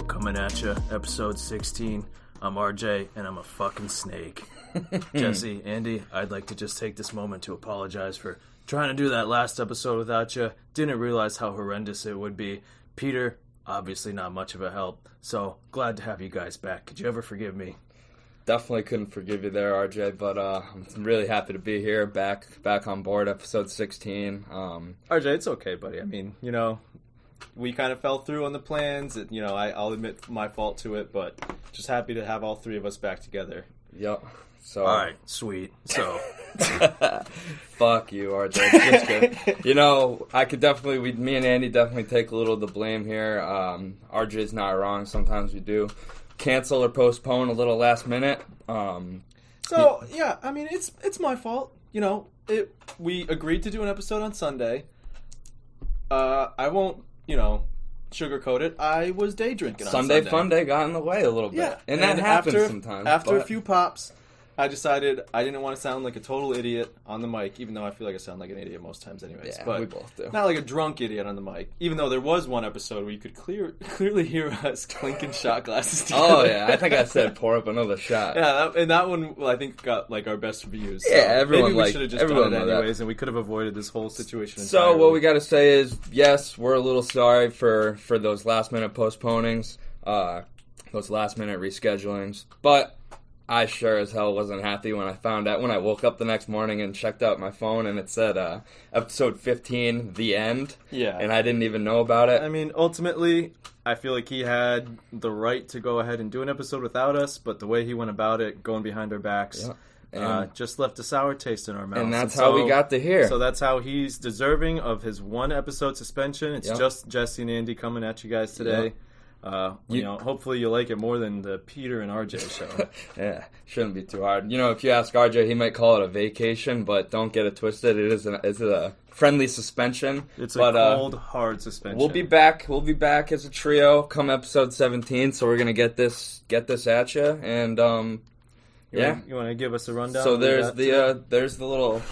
coming at you, episode 16. I'm RJ, and I'm a fucking snake. Jesse, Andy, I'd like to just take this moment to apologize for trying to do that last episode without you. Didn't realize how horrendous it would be. Peter, obviously not much of a help, so glad to have you guys back. Could you ever forgive me? Definitely couldn't forgive you there, RJ, but I'm really happy to be here, back on board, episode 16. RJ, it's okay, buddy. I mean, we kind of fell through on the plans. I'll admit my fault to it, but just happy to have all three of us back together. Yep. So. All right, sweet. So. Fuck you, RJ. It's just good. I could definitely, me and Andy definitely take a little of the blame here. RJ's not wrong. Sometimes we do cancel or postpone a little last minute. It's my fault. We agreed to do an episode on Sunday. I won't, sugarcoat it. I was day drinking on Sunday. Sunday fun day got in the way a little bit. Yeah. And that happens sometimes. After a few pops, I decided I didn't want to sound like a total idiot on the mic, even though I feel like I sound like an idiot most times anyways. Yeah, but we both do. Not like a drunk idiot on the mic, even though there was one episode where you could clearly hear us clinking shot glasses together. Oh, yeah. I think I said pour up another shot. Yeah, and that one, I think, got our best views. So yeah, everyone maybe we should have just done it anyways, that. And we could have avoided this whole situation entirely. So what we got to say is, yes, we're a little sorry for those last-minute postponings, those last-minute reschedulings, but I sure as hell wasn't happy when I woke up the next morning and checked out my phone and it said episode 15, the end. Yeah. And I didn't even know about it. I mean, ultimately, I feel like he had the right to go ahead and do an episode without us, but the way he went about it, going behind our backs, just left a sour taste in our mouths. And that's how we got to here. So that's how he's deserving of his one episode suspension. It's just Jesse and Andy coming at you guys today. Yep. Hopefully you like it more than the Peter and RJ show. Yeah, shouldn't be too hard. If you ask RJ, he might call it a vacation, but don't get it twisted. It's a friendly suspension. It's a cold, hard suspension. We'll be back. We'll be back as a trio come episode 17. So we're gonna get this at you, and You want to give us a rundown? So there's the little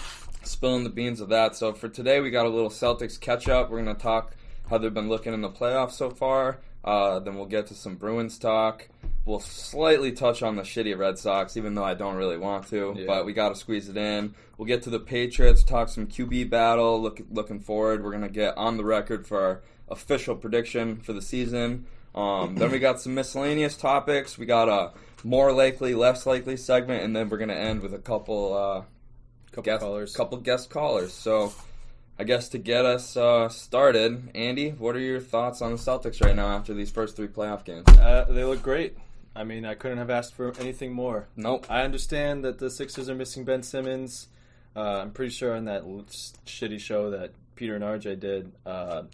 spilling the beans of that. So for today, we got a little Celtics catch up. We're gonna talk how they've been looking in the playoffs so far. Then we'll get to some Bruins talk. We'll slightly touch on the shitty Red Sox, even though I don't really want to. Yeah. But we got to squeeze it in. We'll get to the Patriots, talk some QB battle. Looking forward. We're going to get on the record for our official prediction for the season. Then we got some miscellaneous topics. We got a more likely, less likely segment. And then we're going to end with a couple guest callers. So I guess to get us started, Andy, what are your thoughts on the Celtics right now after these first three playoff games? They look great. I mean, I couldn't have asked for anything more. Nope. I understand that the Sixers are missing Ben Simmons. I'm pretty sure on that shitty show that Peter and RJ did.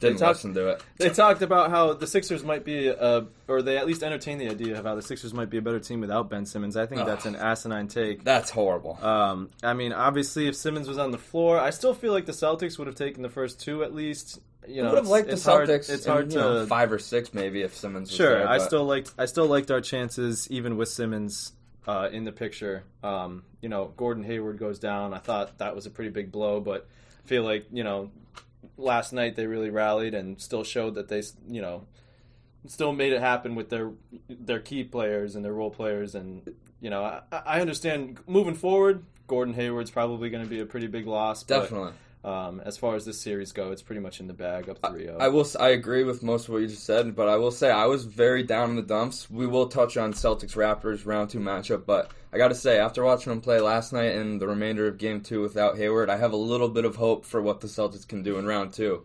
Listen to it. They talked about how the Sixers might be, or they at least entertained the idea of how the Sixers might be a better team without Ben Simmons. I think that's an asinine take. That's horrible. I mean, obviously, if Simmons was on the floor, I still feel like the Celtics would have taken the first two at least. I would have liked the Celtics. It's hard to 5 or 6 maybe if Simmons was there. Sure, I still liked our chances even with Simmons in the picture. Gordon Hayward goes down. I thought that was a pretty big blow, but I feel like last night they really rallied and still showed that they still made it happen with their key players and their role players. And I understand moving forward, Gordon Hayward's probably going to be a pretty big loss. Definitely. But, as far as this series go, it's pretty much in the bag, up 3-0. I agree with most of what you just said, but I will say I was very down in the dumps. We will touch on Celtics-Raptors round 2 matchup, but I got to say, after watching them play last night and the remainder of Game 2 without Hayward, I have a little bit of hope for what the Celtics can do in round 2.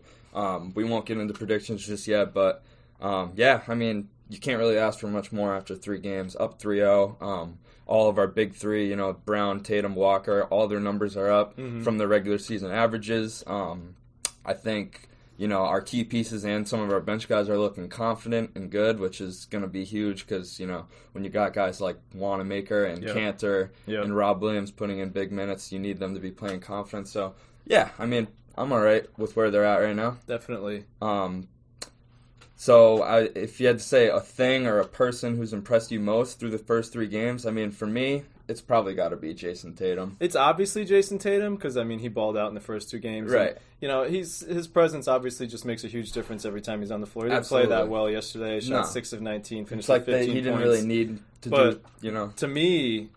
We won't get into predictions just yet, but I mean, you can't really ask for much more after 3 games, up 3-0. All of our big three, Brown, Tatum, Walker, all their numbers are up from the regular season averages. I think, our key pieces and some of our bench guys are looking confident and good, which is going to be huge because, when you got guys like Wanamaker and Cantor and Rob Williams putting in big minutes, you need them to be playing confident. So, yeah, I mean, I'm all right with where they're at right now. Definitely. So if you had to say a thing or a person who's impressed you most through the first 3 games, I mean, for me, it's probably got to be Jason Tatum. It's obviously Jason Tatum because, I mean, he balled out in the first 2 games. Right. And, his presence obviously just makes a huge difference every time he's on the floor. He didn't Absolutely. play that well yesterday. Shot 6 of 19, finished It's like with 15 he didn't points. really need to To me,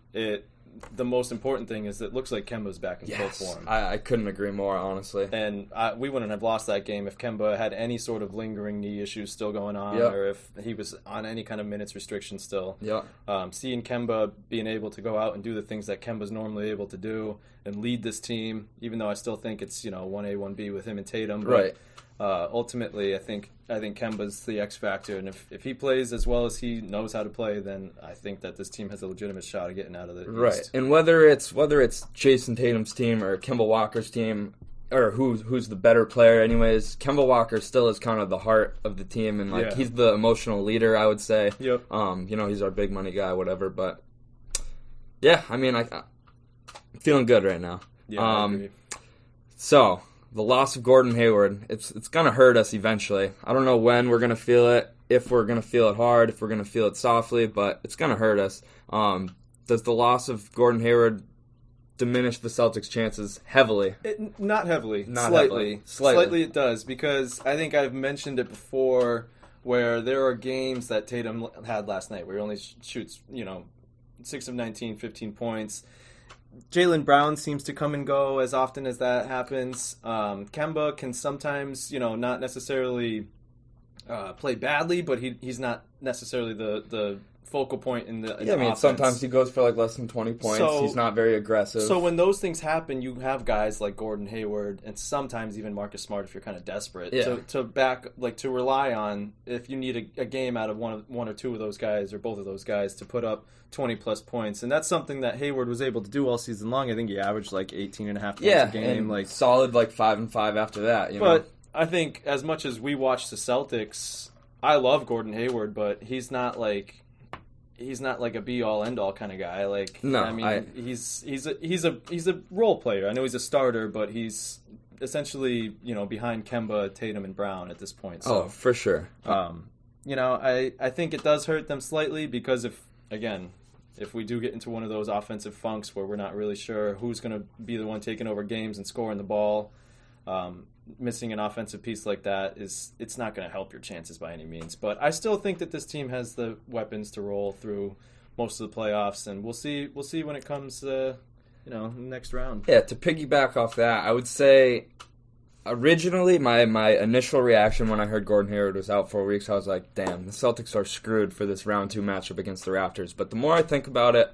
the most important thing is it looks like Kemba's back in full form. I couldn't agree more, honestly. And we wouldn't have lost that game if Kemba had any sort of lingering knee issues still going on, Yep. or if he was on any kind of minutes restriction still. Yeah. Seeing Kemba being able to go out and do the things that Kemba's normally able to do and lead this team, even though I still think it's 1A, 1B with him and Tatum. But, Right. Ultimately, I think Kemba's the X factor, and if he plays as well as he knows how to play, then I think that this team has a legitimate shot of getting out of the Right. East. And whether it's Jason Tatum's team or Kemba Walker's team, or who's the better player, anyways, Kemba Walker still is kind of the heart of the team, and he's the emotional leader, I would say. Yep. He's our big money guy, whatever. But yeah, I mean, I'm feeling good right now. Yeah, I agree. So, the loss of Gordon Hayward, it's going to hurt us eventually. I don't know when we're going to feel it, if we're going to feel it hard, if we're going to feel it softly, but it's going to hurt us. Does the loss of Gordon Hayward diminish the Celtics' chances heavily? Not heavily. Slightly. Slightly it does, because I think I've mentioned it before where there are games that Tatum had last night where he only shoots, 6 of 19, 15 points. Jaylen Brown seems to come and go as often as that happens. Kemba can sometimes, not necessarily play badly, but he's not necessarily the focal point in the offense. Sometimes he goes for less than 20 points. So, he's not very aggressive. So when those things happen, you have guys like Gordon Hayward and sometimes even Marcus Smart if you're kind of desperate to rely on if you need a game out of one or two of those guys or both of those guys to put up 20 plus points. And that's something that Hayward was able to do all season long. I think he averaged 18.5 points a game. And solid 5 and 5 after that. But I think as much as we watch the Celtics, I love Gordon Hayward, but he's not like a be all end all kind of guy. He's a role player. I know he's a starter, but he's essentially behind Kemba, Tatum, and Brown at this point. So, for sure. I think it does hurt them slightly because if we do get into one of those offensive funks where we're not really sure who's going to be the one taking over games and scoring the ball, missing an offensive piece like that it's not going to help your chances by any means. But I still think that this team has the weapons to roll through most of the playoffs, and we'll see when it comes next round. Yeah, to piggyback off that, I would say originally my initial reaction when I heard Gordon Hayward was out 4 weeks, I was like, damn, the Celtics are screwed for this round 2 matchup against the Raptors. But the more I think about it,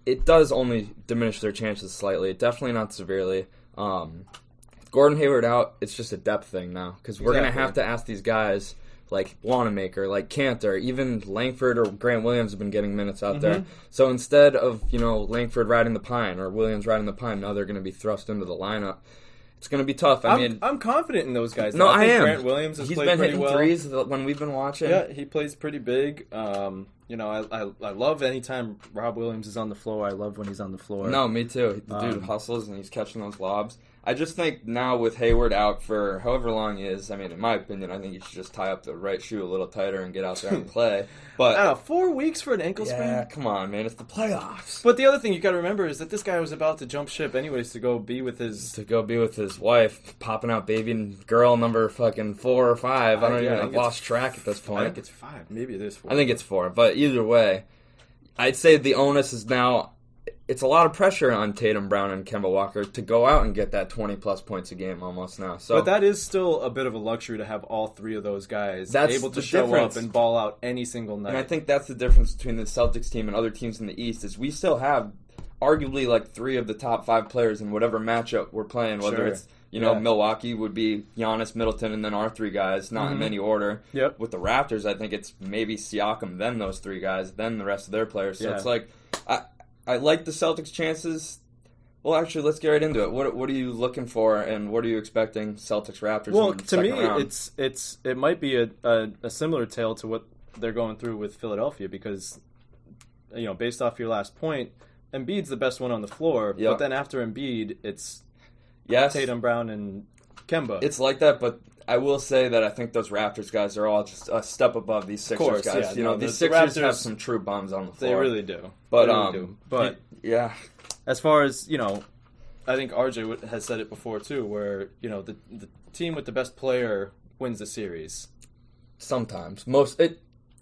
it does only diminish their chances slightly, definitely not severely. Gordon Hayward out, it's just a depth thing now. Because we're going to have to ask these guys like Wanamaker, like Cantor, even Langford or Grant Williams have been getting minutes out there. So instead of, Langford riding the pine or Williams riding the pine, now they're going to be thrust into the lineup. It's going to be tough. I'm confident in those guys. No, I am. Grant Williams has played pretty well. He's been hitting threes when we've been watching. Yeah, he plays pretty big. I love anytime Rob Williams is on the floor. I love when he's on the floor. No, me too. The dude hustles and he's catching those lobs. I just think now with Hayward out for however long he is, in my opinion, I think you should just tie up the right shoe a little tighter and get out there and play. But I don't know, 4 weeks for an ankle sprain? Yeah, come on, man. It's the playoffs. But the other thing you got to remember is that this guy was about to jump ship anyways to go be with his wife, popping out baby and girl number fucking 4 or 5. I've lost track at this point. I think it's 5. Maybe it is 4. I think it's 4. But either way, I'd say the onus is now. It's a lot of pressure on Tatum, Brown, and Kemba Walker to go out and get that 20-plus points a game almost now. So, but that is still a bit of a luxury to have all 3 of those guys able to show difference. up and ball out any single night. And I think that's the difference between the Celtics team and other teams in the East is we still have arguably 3 of the top 5 players in whatever matchup we're playing, whether it's Milwaukee would be Giannis, Middleton, and then our 3 guys, not in any order. Yep. With the Raptors, I think it's maybe Siakam, then those 3 guys, then the rest of their players. So it's I like the Celtics' chances. Well, actually, let's get right into it. What are you looking for, and what are you expecting Celtics Raptors? Well, in the to me, round? it might be a similar tale to what they're going through with Philadelphia because based off your last point, Embiid's the best one on the floor. Yep. But then after Embiid, it's Yes. Tatum, Brown, and Kemba. It's like that, but I will say that I think those Raptors guys are all just a step above these Sixers guys. Yeah, these Sixers have some true bums on the floor. They really do. But yeah, as far as I think RJ has said it before too, where the team with the best player wins the series. Sometimes,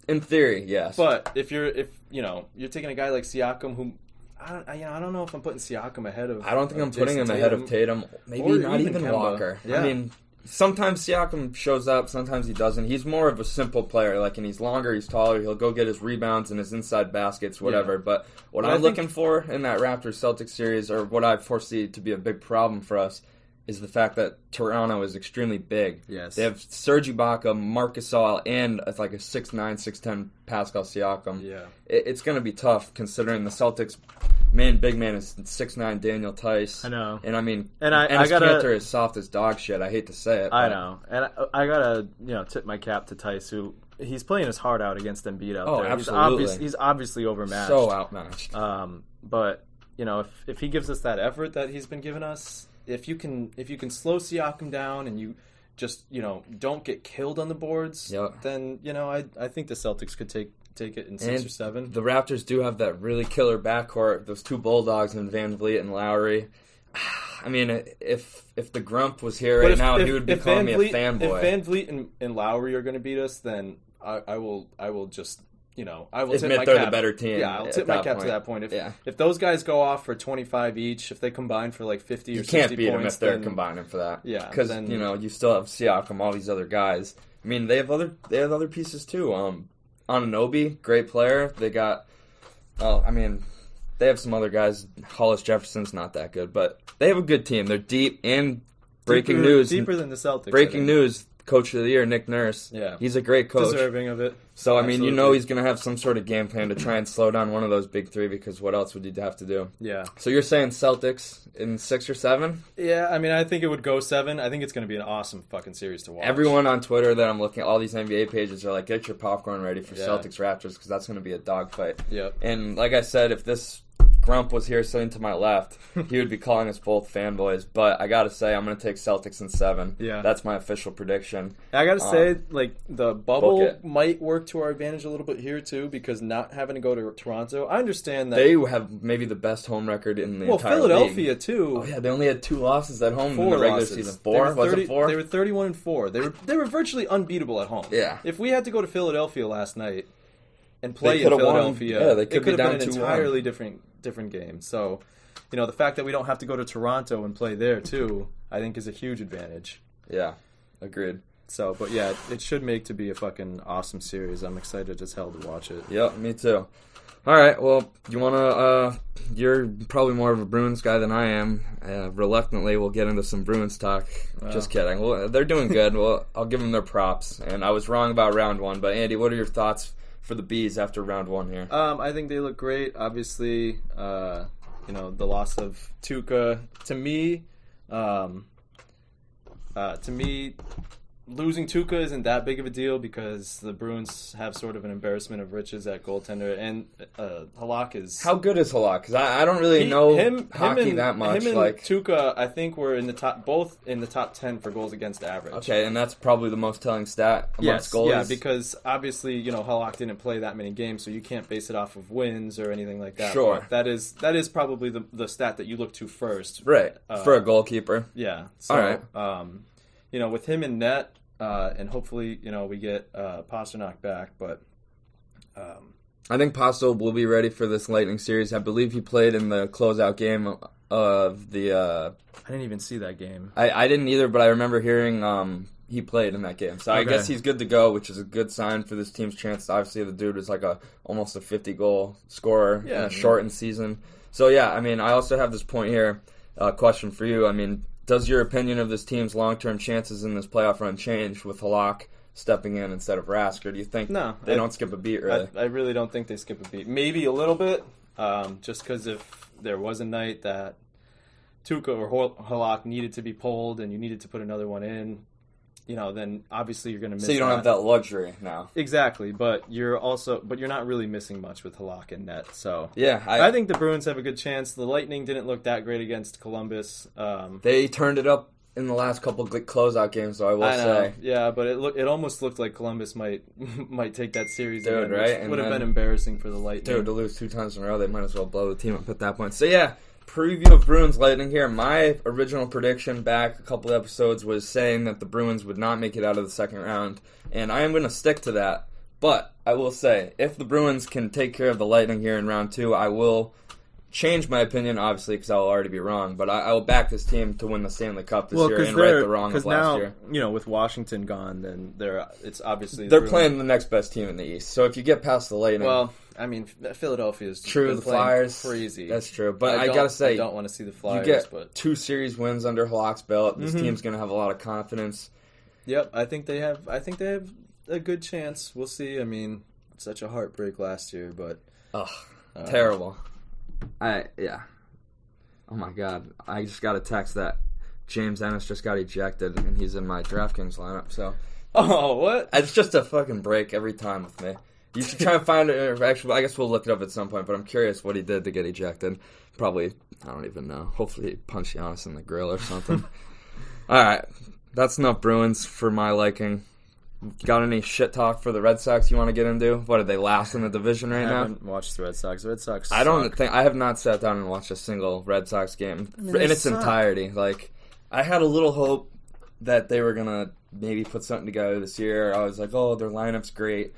in theory, yes. But if you're taking a guy like Siakam, who I don't know if I'm putting Siakam ahead of. I don't think I'm putting him Tatum, ahead of Tatum. Maybe not even Kemba. Walker. Yeah. I mean, sometimes Siakam shows up, sometimes he doesn't. He's more of a simple player, and he's longer, he's taller. He'll go get his rebounds and his inside baskets, whatever. Yeah. But what I'm looking for in that Raptors-Celtics series, or what I foresee to be a big problem for us, is the fact that Toronto is extremely big. Yes. They have Serge Ibaka, Marc Gasol, and a 6'9", 6'10" Pascal Siakam. Yeah. It's going to be tough considering the Celtics' big man is 6'9" Daniel Tice. I know. And I mean, and his Cantor is soft as dog shit. I hate to say it. I know. And I gotta, tip my cap to Tice, who he's playing his heart out against Embiid out there. Absolutely. He's obviously overmatched. So outmatched. But, if he gives us that effort that he's been giving us, if you can slow Siakam down and you just don't get killed on the boards, then I think the Celtics could take it in 6 or 7. The Raptors do have that really killer backcourt, those two Bulldogs in Van Vliet and Lowry. I mean, if the Grump was here right now, he would be calling me a fanboy. If Van Vliet and Lowry are going to beat us, then I will just I will admit tip my they're cap. the better team. Yeah, I'll tip my cap to that point. If those guys go off for 25 each, if they combine for 50 or 60 points, you can't beat them if they're combining for that. Yeah, because you still have Siakam, all these other guys. I mean, they have other pieces too. Anunoby, great player. They got. They have some other guys. Hollis Jefferson's not that good, but they have a good team. They're deep. And breaking news, deeper than the Celtics. Breaking news. Coach of the Year, Nick Nurse. Yeah. He's a great coach. Deserving of it. So, I mean, he's going to have some sort of game plan to try and slow down one of those big three, because what else would you have to do? Yeah. So you're saying Celtics in 6 or 7? Yeah, I mean, I think it would go 7. I think it's going to be an awesome fucking series to watch. Everyone on Twitter that I'm looking at, all these NBA pages are like, get your popcorn ready for Celtics Raptors, because that's going to be a dogfight. Yep. And like I said, if this Grump was here sitting to my left, he would be calling us both fanboys. But I gotta say, I'm gonna take Celtics in 7. Yeah, that's my official prediction. I gotta say, the bubble might work to our advantage a little bit here too, because not having to go to Toronto. I understand that they have maybe the best home record in the entire Philadelphia league. Too. Oh yeah, they only had 2 losses at home in the regular season. 4 was it 4? They were 31-4. They were virtually unbeatable at home. Yeah. If we had to go to Philadelphia last night and play in Philadelphia, they could be down been an entirely different game. So, the fact that we don't have to go to Toronto and play there too, I think is a huge advantage. Yeah, agreed. So, but yeah, it should make to be a fucking awesome series. I'm excited as hell to watch it. Yeah, me too. All right, well, you want to, you're probably more of a Bruins guy than I am. Reluctantly, we'll get into some Bruins talk. Just kidding. Well, they're doing good. Well, I'll give them their props. And I was wrong about round 1. But, Andy, what are your thoughts for the Bees after round 1 here? I think they look great. Obviously, the loss of Tuukka, to me, losing Tuukka isn't that big of a deal, because the Bruins have sort of an embarrassment of riches at goaltender, and Halak is... How good is Halak? Because I don't really know hockey that much. Him and Tuukka, I think, were both in the top 10 for goals against average. Okay, and that's probably the most telling stat amongst goalies. Yeah, because obviously, Halak didn't play that many games, so you can't base it off of wins or anything like that. Sure. But that is probably the stat that you look to first. Right, for a goalkeeper. Yeah. So, all right. With him in net, and hopefully, we get Pasternak back, but... I think Pasto will be ready for this Lightning series. I believe he played in the closeout game of the... I didn't even see that game. I didn't either, but I remember hearing he played in that game. So I guess he's good to go, which is a good sign for this team's chance. Obviously, the dude is almost a 50-goal scorer in a shortened season. So, yeah, I mean, I also have this point here, question for you. I mean, does your opinion of this team's long-term chances in this playoff run change with Halak stepping in instead of Rask, or do you think they don't skip a beat, really? I really don't think they skip a beat. Maybe a little bit, just because if there was a night that Tuukka or Halak needed to be pulled and you needed to put another one in, then obviously you're going to miss. So you don't have that luxury now. Exactly, but you're not really missing much with Halak in net. So yeah, I think the Bruins have a good chance. The Lightning didn't look that great against Columbus. They turned it up in the last couple closeout games, though, I will say. Yeah, but it almost looked like Columbus might take that series Dude, again, right? which would have been embarrassing for the Lightning. Dude, to lose 2 times in a row, they might as well blow the team up at that point. So, yeah, preview of Bruins Lightning here. My original prediction back a couple episodes was saying that the Bruins would not make it out of the second round, and I am going to stick to that. But I will say, if the Bruins can take care of the Lightning here in round 2, I will change my opinion, obviously, because I'll already be wrong. But I will back this team to win the Stanley Cup this year and right the wrong of last year. With Washington gone, then it's obviously they're playing the next best team in the East. So if you get past the Lightning, well, I mean, Philadelphia's true. The Flyers, crazy. That's true. But I gotta say, I don't want to see the Flyers. You get but 2 series wins under Halak's belt. This team's gonna have a lot of confidence. Yep, I think they have a good chance. We'll see. I mean, such a heartbreak last year, but terrible. Oh my God! I just got a text that James Ennis just got ejected, and he's in my DraftKings lineup. So, what? It's just a fucking break every time with me. You should try and find it. Actually, I guess we'll look it up at some point. But I'm curious what he did to get ejected. Probably, I don't even know. Hopefully, he punched Giannis in the grill or something. All right, that's enough Bruins for my liking. Got any shit talk for the Red Sox you want to get into? What, are they last in the division right now? I haven't watched the Red Sox. The Red Sox I have not sat down and watched a single Red Sox game in its entirety. Like, I had a little hope that they were going to maybe put something together this year. I was like, oh, their lineup's great.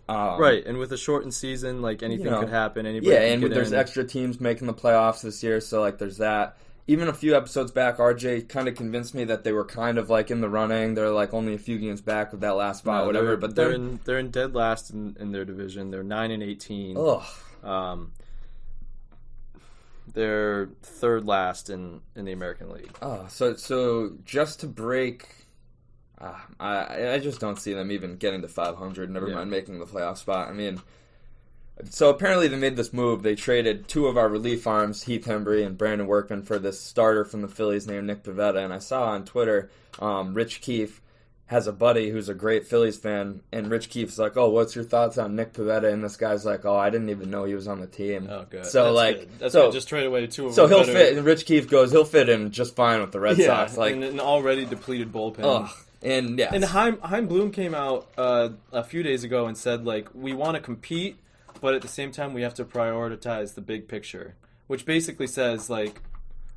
Right, and with a shortened season, like, anything could happen. There's extra teams making the playoffs this year, so, like, there's that. Even a few episodes back, RJ kind of convinced me that they were kind of like in the running. They're like only a few games back of that last spot, whatever. But they're in dead last in their division. They're 9-18. Ugh. They're third last in the American League. Oh, so just to break, I just don't see them even getting to 500. Never mind making the playoff spot. I mean. So apparently they made this move. They traded 2 of our relief arms, Heath Hembry and Brandon Workman, for this starter from the Phillies named Nick Pivetta. And I saw on Twitter, Rich Keefe has a buddy who's a great Phillies fan, and Rich Keefe's like, "Oh, what's your thoughts on Nick Pivetta?" And this guy's like, "Oh, I didn't even know he was on the team." Oh, good. So that's good. Just trade away 2 of them. So he'll fit. And Rich Keefe goes, he'll fit in just fine with the Red Sox. Like an already depleted bullpen. Ugh. And Chaim Bloom came out a few days ago and said, like, we want to compete, but at the same time, we have to prioritize the big picture, which basically says, like,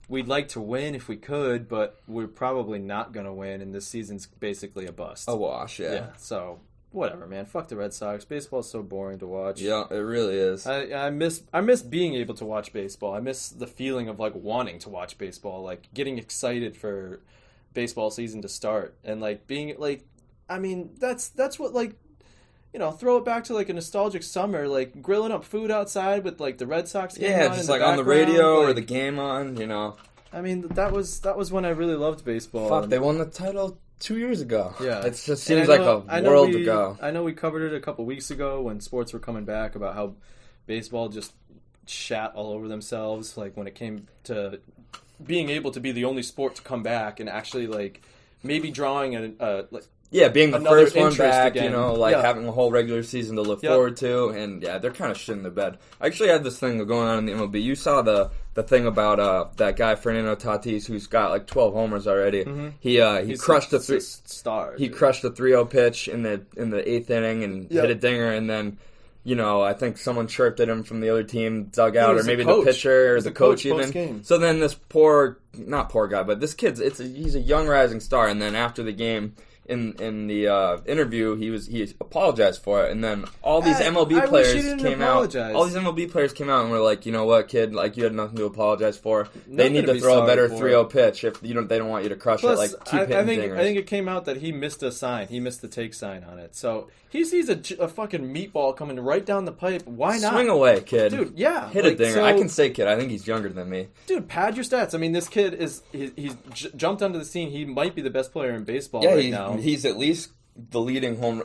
we'd like to win if we could, but we're probably not going to win, and this season's basically a bust. A wash, yeah. So, whatever, man. Fuck the Red Sox. Baseball's so boring to watch. Yeah, it really is. I miss being able to watch baseball. I miss the feeling of, like, wanting to watch baseball, like, getting excited for baseball season to start, and, like, being, like, I mean, that's what, like, you know, throw it back to, like, a nostalgic summer, like, grilling up food outside with, like, the Red Sox game on just, in the like, on the background, radio like, or the game on, you know. I mean, that was when I really loved baseball. Fuck, they won the title 2 years ago. Yeah. It just seems like a world ago. I know we covered it a couple weeks ago when sports were coming back about how baseball just shat all over themselves, like, when it came to being able to be the only sport to come back and actually, like, maybe drawing being the first one back, again. you know, like having a whole regular season to look forward to, and they're kind of shit in the bed. I actually had this thing going on in the MLB. You saw the thing about that guy Fernando Tatis, who's got like 12 homers already. Mm-hmm. He crushed the crushed the 3-0 pitch in the 8th inning and hit a dinger, and then, you know, I think someone chirped at him from the other team dugout, or maybe the pitcher or the coach even. Post-game. So then this not poor guy, but this kid's he's a young rising star, and then after the game, in the interview, he apologized for it, and then all these MLB players came out. All these MLB players came out and were like, you know what, kid, like, you had nothing to apologize for. They need to throw a better 3-0 pitch if they don't want you to crush it. Like, keep hitting dingers. I think it came out that he missed a sign. He missed the take sign on it. So he sees a fucking meatball coming right down the pipe. Why not? Swing away, kid. Dude, yeah. Hit a dinger. So, I can say kid. I think he's younger than me. Dude, pad your stats. I mean, this kid he's jumped onto the scene. He might be the best player in baseball right now. He's at least the leading home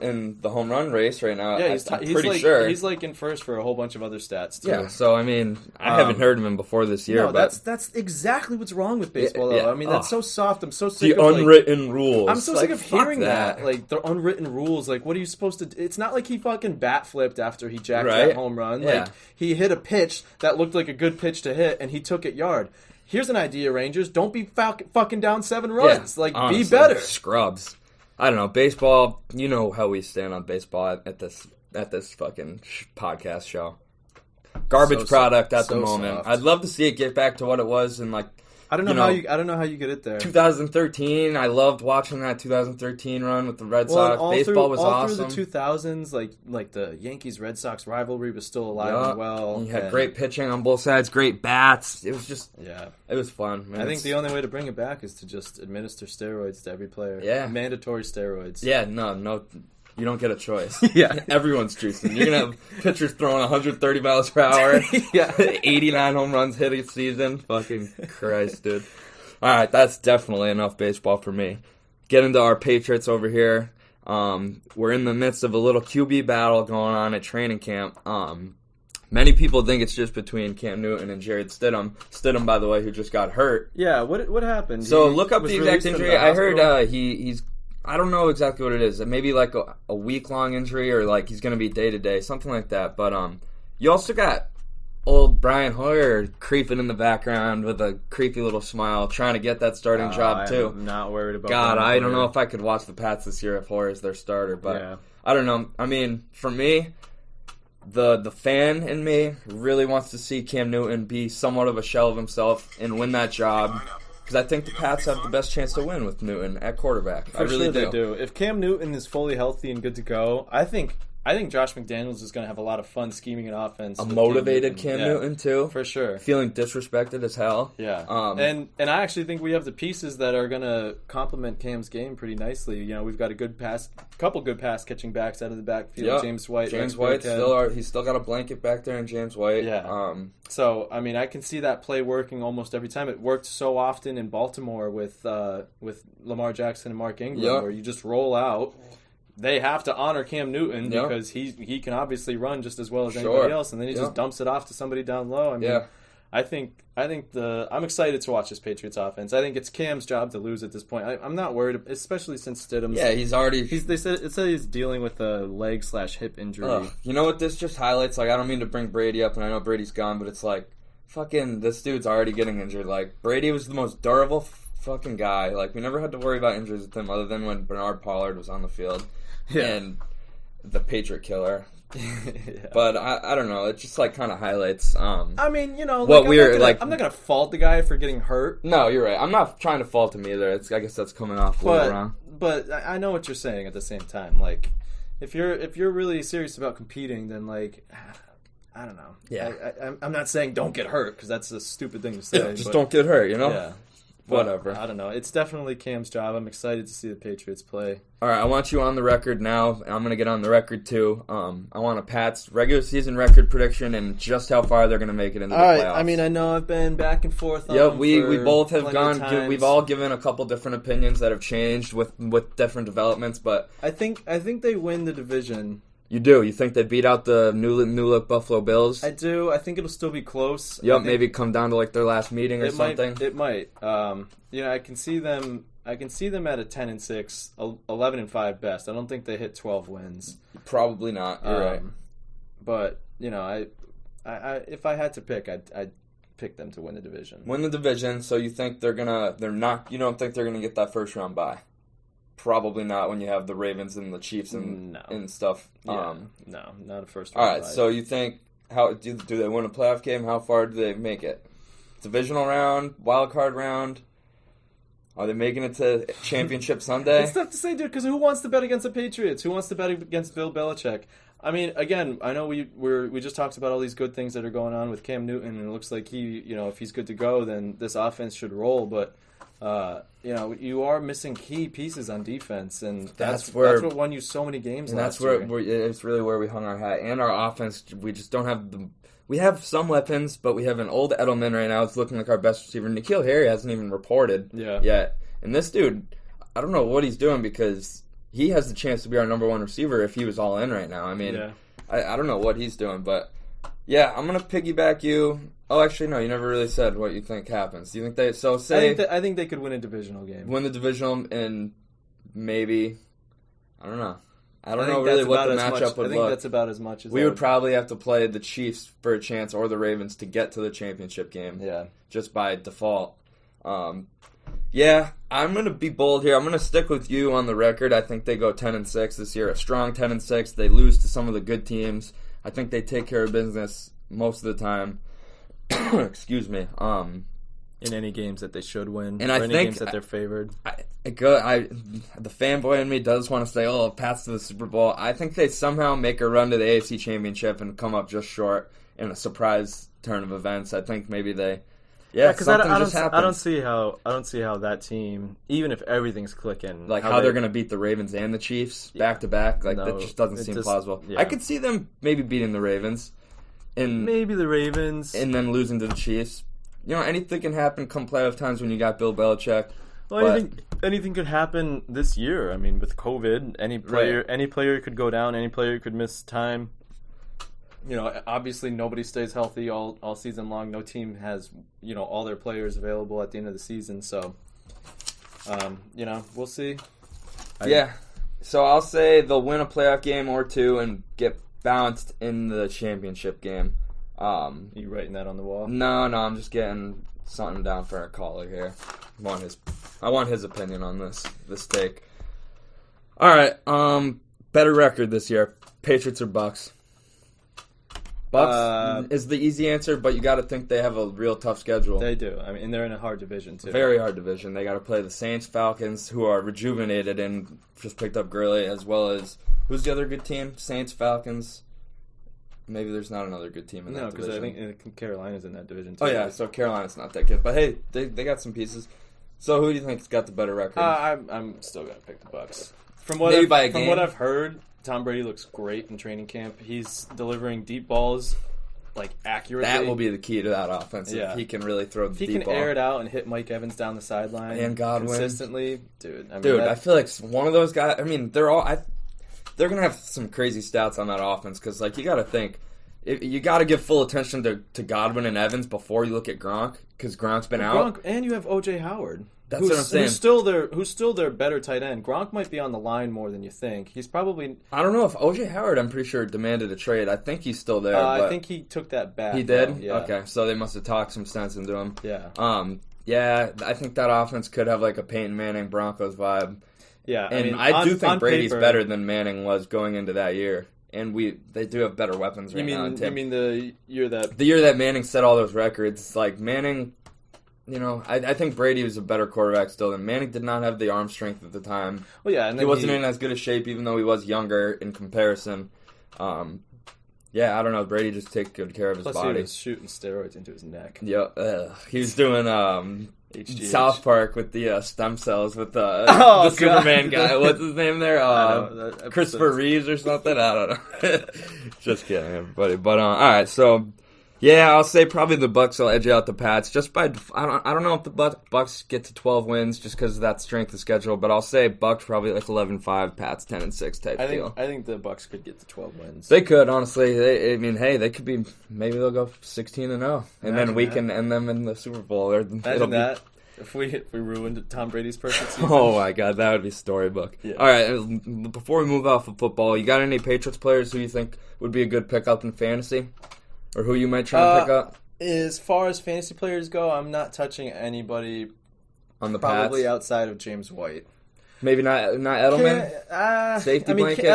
run race right now. Yeah, I'm pretty sure he's like in first for a whole bunch of other stats too. Yeah, so I mean, I haven't heard of him before this year. No, but that's exactly what's wrong with baseball. Though. I mean, that's so soft. I'm so sick the of unwritten rules. I'm so sick of hearing that. Like, the unwritten rules. Like, what are you supposed to do? It's not like he fucking bat flipped after he jacked that home run. Yeah. Like, he hit a pitch that looked like a good pitch to hit, and he took it yard. here's an idea, Rangers. Don't be fucking down 7 runs. Honestly, be better. Scrubs. I don't know. Baseball, you know how we stand on baseball at this fucking podcast show. Garbage product at the moment. Soft. I'd love to see it get back to what it was in I don't know how you get it there. 2013. I loved watching that 2013 run with the Red Sox. Baseball was awesome. All through the 2000s, like the Yankees-Red Sox rivalry was still alive and well. You had great pitching on both sides, great bats. It was just it was fun. Man. I think the only way to bring it back is to just administer steroids to every player. Yeah, mandatory steroids. Yeah, no. You don't get a choice. Yeah. Everyone's juicing. You're going to have pitchers throwing 130 miles per hour. 89 home runs hit a season. Fucking Christ, dude. All right, that's definitely enough baseball for me. Get into our Patriots over here. We're in the midst of a little QB battle going on at training camp. Many people think it's just between Cam Newton and Jared Stidham. Stidham, by the way, who just got hurt. Yeah, what happened? So look up the exact injury. I heard he's... I don't know exactly what it is. It may be like a week-long injury or like he's going to be day-to-day, something like that. But you also got old Brian Hoyer creeping in the background with a creepy little smile, trying to get that starting job too. I'm not worried about God, Brian I don't Hoyer. know if I could watch the Pats this year if Hoyer's their starter. But yeah. I don't know. I mean, for me, the fan in me really wants to see Cam Newton be somewhat of a shell of himself and win that job. Because I think the Pats have the best chance to win with Newton at quarterback. I really do. If Cam Newton is fully healthy and good to go, I think Josh McDaniels is going to have a lot of fun scheming an offense. A motivated Cam Newton, too. For sure. Feeling disrespected as hell. Yeah. And I actually think we have the pieces that are going to complement Cam's game pretty nicely. You know, we've got couple good pass catching backs out of the backfield. Yep. James White. He's still got a blanket back there in James White. Yeah. So, I mean, I can see that play working almost every time. It worked so often in Baltimore with Lamar Jackson and Mark Ingram, where you just roll out. They have to honor Cam Newton because he can obviously run just as well as anybody else, and then he just dumps it off to somebody down low. I mean, I think I'm excited to watch this Patriots offense. I think it's Cam's job to lose at this point. I'm not worried, especially since Stidham's. Yeah, he's already. It said he's dealing with a leg/hip injury. You know what this just highlights? Like, I don't mean to bring Brady up, and I know Brady's gone, but it's like, fucking, this dude's already getting injured. Like, Brady was the most durable fucking guy. Like, we never had to worry about injuries with him other than when Bernard Pollard was on the field. Yeah. And the Patriot killer. But I don't know. It just like kind of highlights. I mean, you know, what I'm not gonna fault the guy for getting hurt. No, you're right. I'm not trying to fault him either. I guess that's coming off a little wrong. But I know what you're saying at the same time. Like, if you're really serious about competing, then like, I don't know. Yeah. I'm not saying don't get hurt because that's a stupid thing to say. Just don't get hurt. You know. Yeah. Whatever. I don't know. It's definitely Cam's job. I'm excited to see the Patriots play. All right, I want you on the record now. I'm going to get on the record, too. I want a Pats regular season record prediction and just how far they're going to make it into the playoffs. I mean, I know I've been back and forth on them we both have gone. We've all given a couple different opinions that have changed with different developments, but I think they win the division. You do? You think they beat out the new look Buffalo Bills? I do. I think it'll still be close. Yep, maybe come down to like their last meeting or something. It might. I can see them at a 10-6, 11-5 best. I don't think they hit 12 wins. Probably not. You're right. But I if I had to pick, I'd pick them to win the division. Win the division. So you think you don't think they're gonna get that first round bye? Probably not when you have the Ravens and the Chiefs and stuff. Yeah, no, not a first round. All right, bye. So you think do they win a playoff game? How far do they make it? Divisional round, wild card round. Are they making it to Championship Sunday? It's tough to say, dude, because who wants to bet against the Patriots? Who wants to bet against Bill Belichick? I mean, again, I know we just talked about all these good things that are going on with Cam Newton, and it looks like if he's good to go, then this offense should roll. But you are missing key pieces on defense, and that's what won you so many games. And that's where it's really where we hung our hat. And our offense, we just don't have the. We have some weapons, but we have an old Edelman right now. It's looking like our best receiver. N'Keal Harry hasn't even reported yet. And this dude, I don't know what he's doing because he has the chance to be our number one receiver if he was all in right now. I mean, I don't know what he's doing, but yeah, I'm going to piggyback you. Oh, actually, no, you never really said what you think happens. Do you think they... So say... I think they could win a divisional game. Win the divisional and maybe... I don't know. I don't know really what the matchup would look. I think look. that's about as much as we would probably have to play the Chiefs for a chance or the Ravens to get to the championship game. Yeah. Just by default. Yeah, I'm going to be bold here. I'm going to stick with you on the record. I think they go 10-6 this year. A strong 10-6. They lose to some of the good teams. I think they take care of business most of the time. Excuse me. In any games that they should win, and or I any think games that they're favored. The fanboy in me does want to say, "Oh, Pats to the Super Bowl." I think they somehow make a run to the AFC Championship and come up just short in a surprise turn of events. I think maybe they, because something just happens. I don't see how that team, even if everything's clicking, like how they're going to beat the Ravens and the Chiefs back to back. Like that just doesn't seem plausible. Yeah. I could see them maybe beating the Ravens, and maybe the Ravens, and then losing to the Chiefs. You know, anything can happen come playoff times when you got Bill Belichick. Well, anything could happen this year. I mean, with COVID, any player could go down. Any player could miss time. You know, obviously nobody stays healthy all season long. No team has, all their players available at the end of the season. So, we'll see. So I'll say they'll win a playoff game or two and get bounced in the championship game. Are you writing that on the wall? No, I'm just getting something down for our caller here. I want his opinion on this take. All right, better record this year, Patriots or Bucks? Bucks is the easy answer, but you got to think they have a real tough schedule. They do. I mean, and they're in a hard division too. Very hard division. They got to play the Saints, Falcons, who are rejuvenated and just picked up Gurley, as well as who's the other good team? Saints, Falcons. Maybe there's not another good team in that division. No, because I think Carolina's in that division too. Oh yeah, so Carolina's not that good, but hey, they got some pieces. So who do you think's got the better record? I'm still gonna pick the Bucks. From what I've heard, Tom Brady looks great in training camp. He's delivering deep balls accurately. That will be the key to that offense. Yeah. If he can really throw the deep ball. He can air it out and hit Mike Evans down the sideline and Godwin consistently, dude. I feel like one of those guys. I mean, they're gonna have some crazy stats on that offense because you got to think. You got to give full attention to Godwin and Evans before you look at Gronk because Gronk's been out, and you have O.J. Howard. That's what I'm saying. Who's still their better tight end. Gronk might be on the line more than you think. He's probably. I don't know if O.J. Howard. I'm pretty sure demanded a trade. I think he's still there. I think he took that back. He did. Yeah. Okay, so they must have talked some sense into him. Yeah. Yeah. I think that offense could have a Peyton Manning Broncos vibe. Yeah, and I do think Brady's better than Manning was going into that year. And they do have better weapons right now. You mean the year that Manning set all those records? Manning, I think Brady was a better quarterback still than Manning. Did not have the arm strength at the time. Well, yeah, and he wasn't in as good a shape, even though he was younger in comparison. I don't know. Brady just takes good care of his body. He was shooting steroids into his neck. Yeah, he was doing HGH. South Park with the stem cells with the Superman guy. What's his name there? Christopher Reeves or something? I don't know. Just kidding, everybody. But all right, so yeah, I'll say probably the Bucks will edge out the Pats. Just by I don't know if the Bucks get to 12 wins just because of that strength of schedule, but I'll say Bucks probably 11-5, Pats 10-6 type deal. I think the Bucks could get to 12 wins. They could honestly. They could be. Maybe they'll go 16-0, and then we can end them in the Super Bowl. Imagine that. If we ruined Tom Brady's perfect season. Oh my God, that would be storybook. Yeah. All right, before we move off of football, you got any Patriots players who you think would be a good pickup in fantasy? Or who you might try to pick up? As far as fantasy players go, I'm not touching anybody on the probably Pats? Outside of James White. Maybe not Edelman? Safety blanket?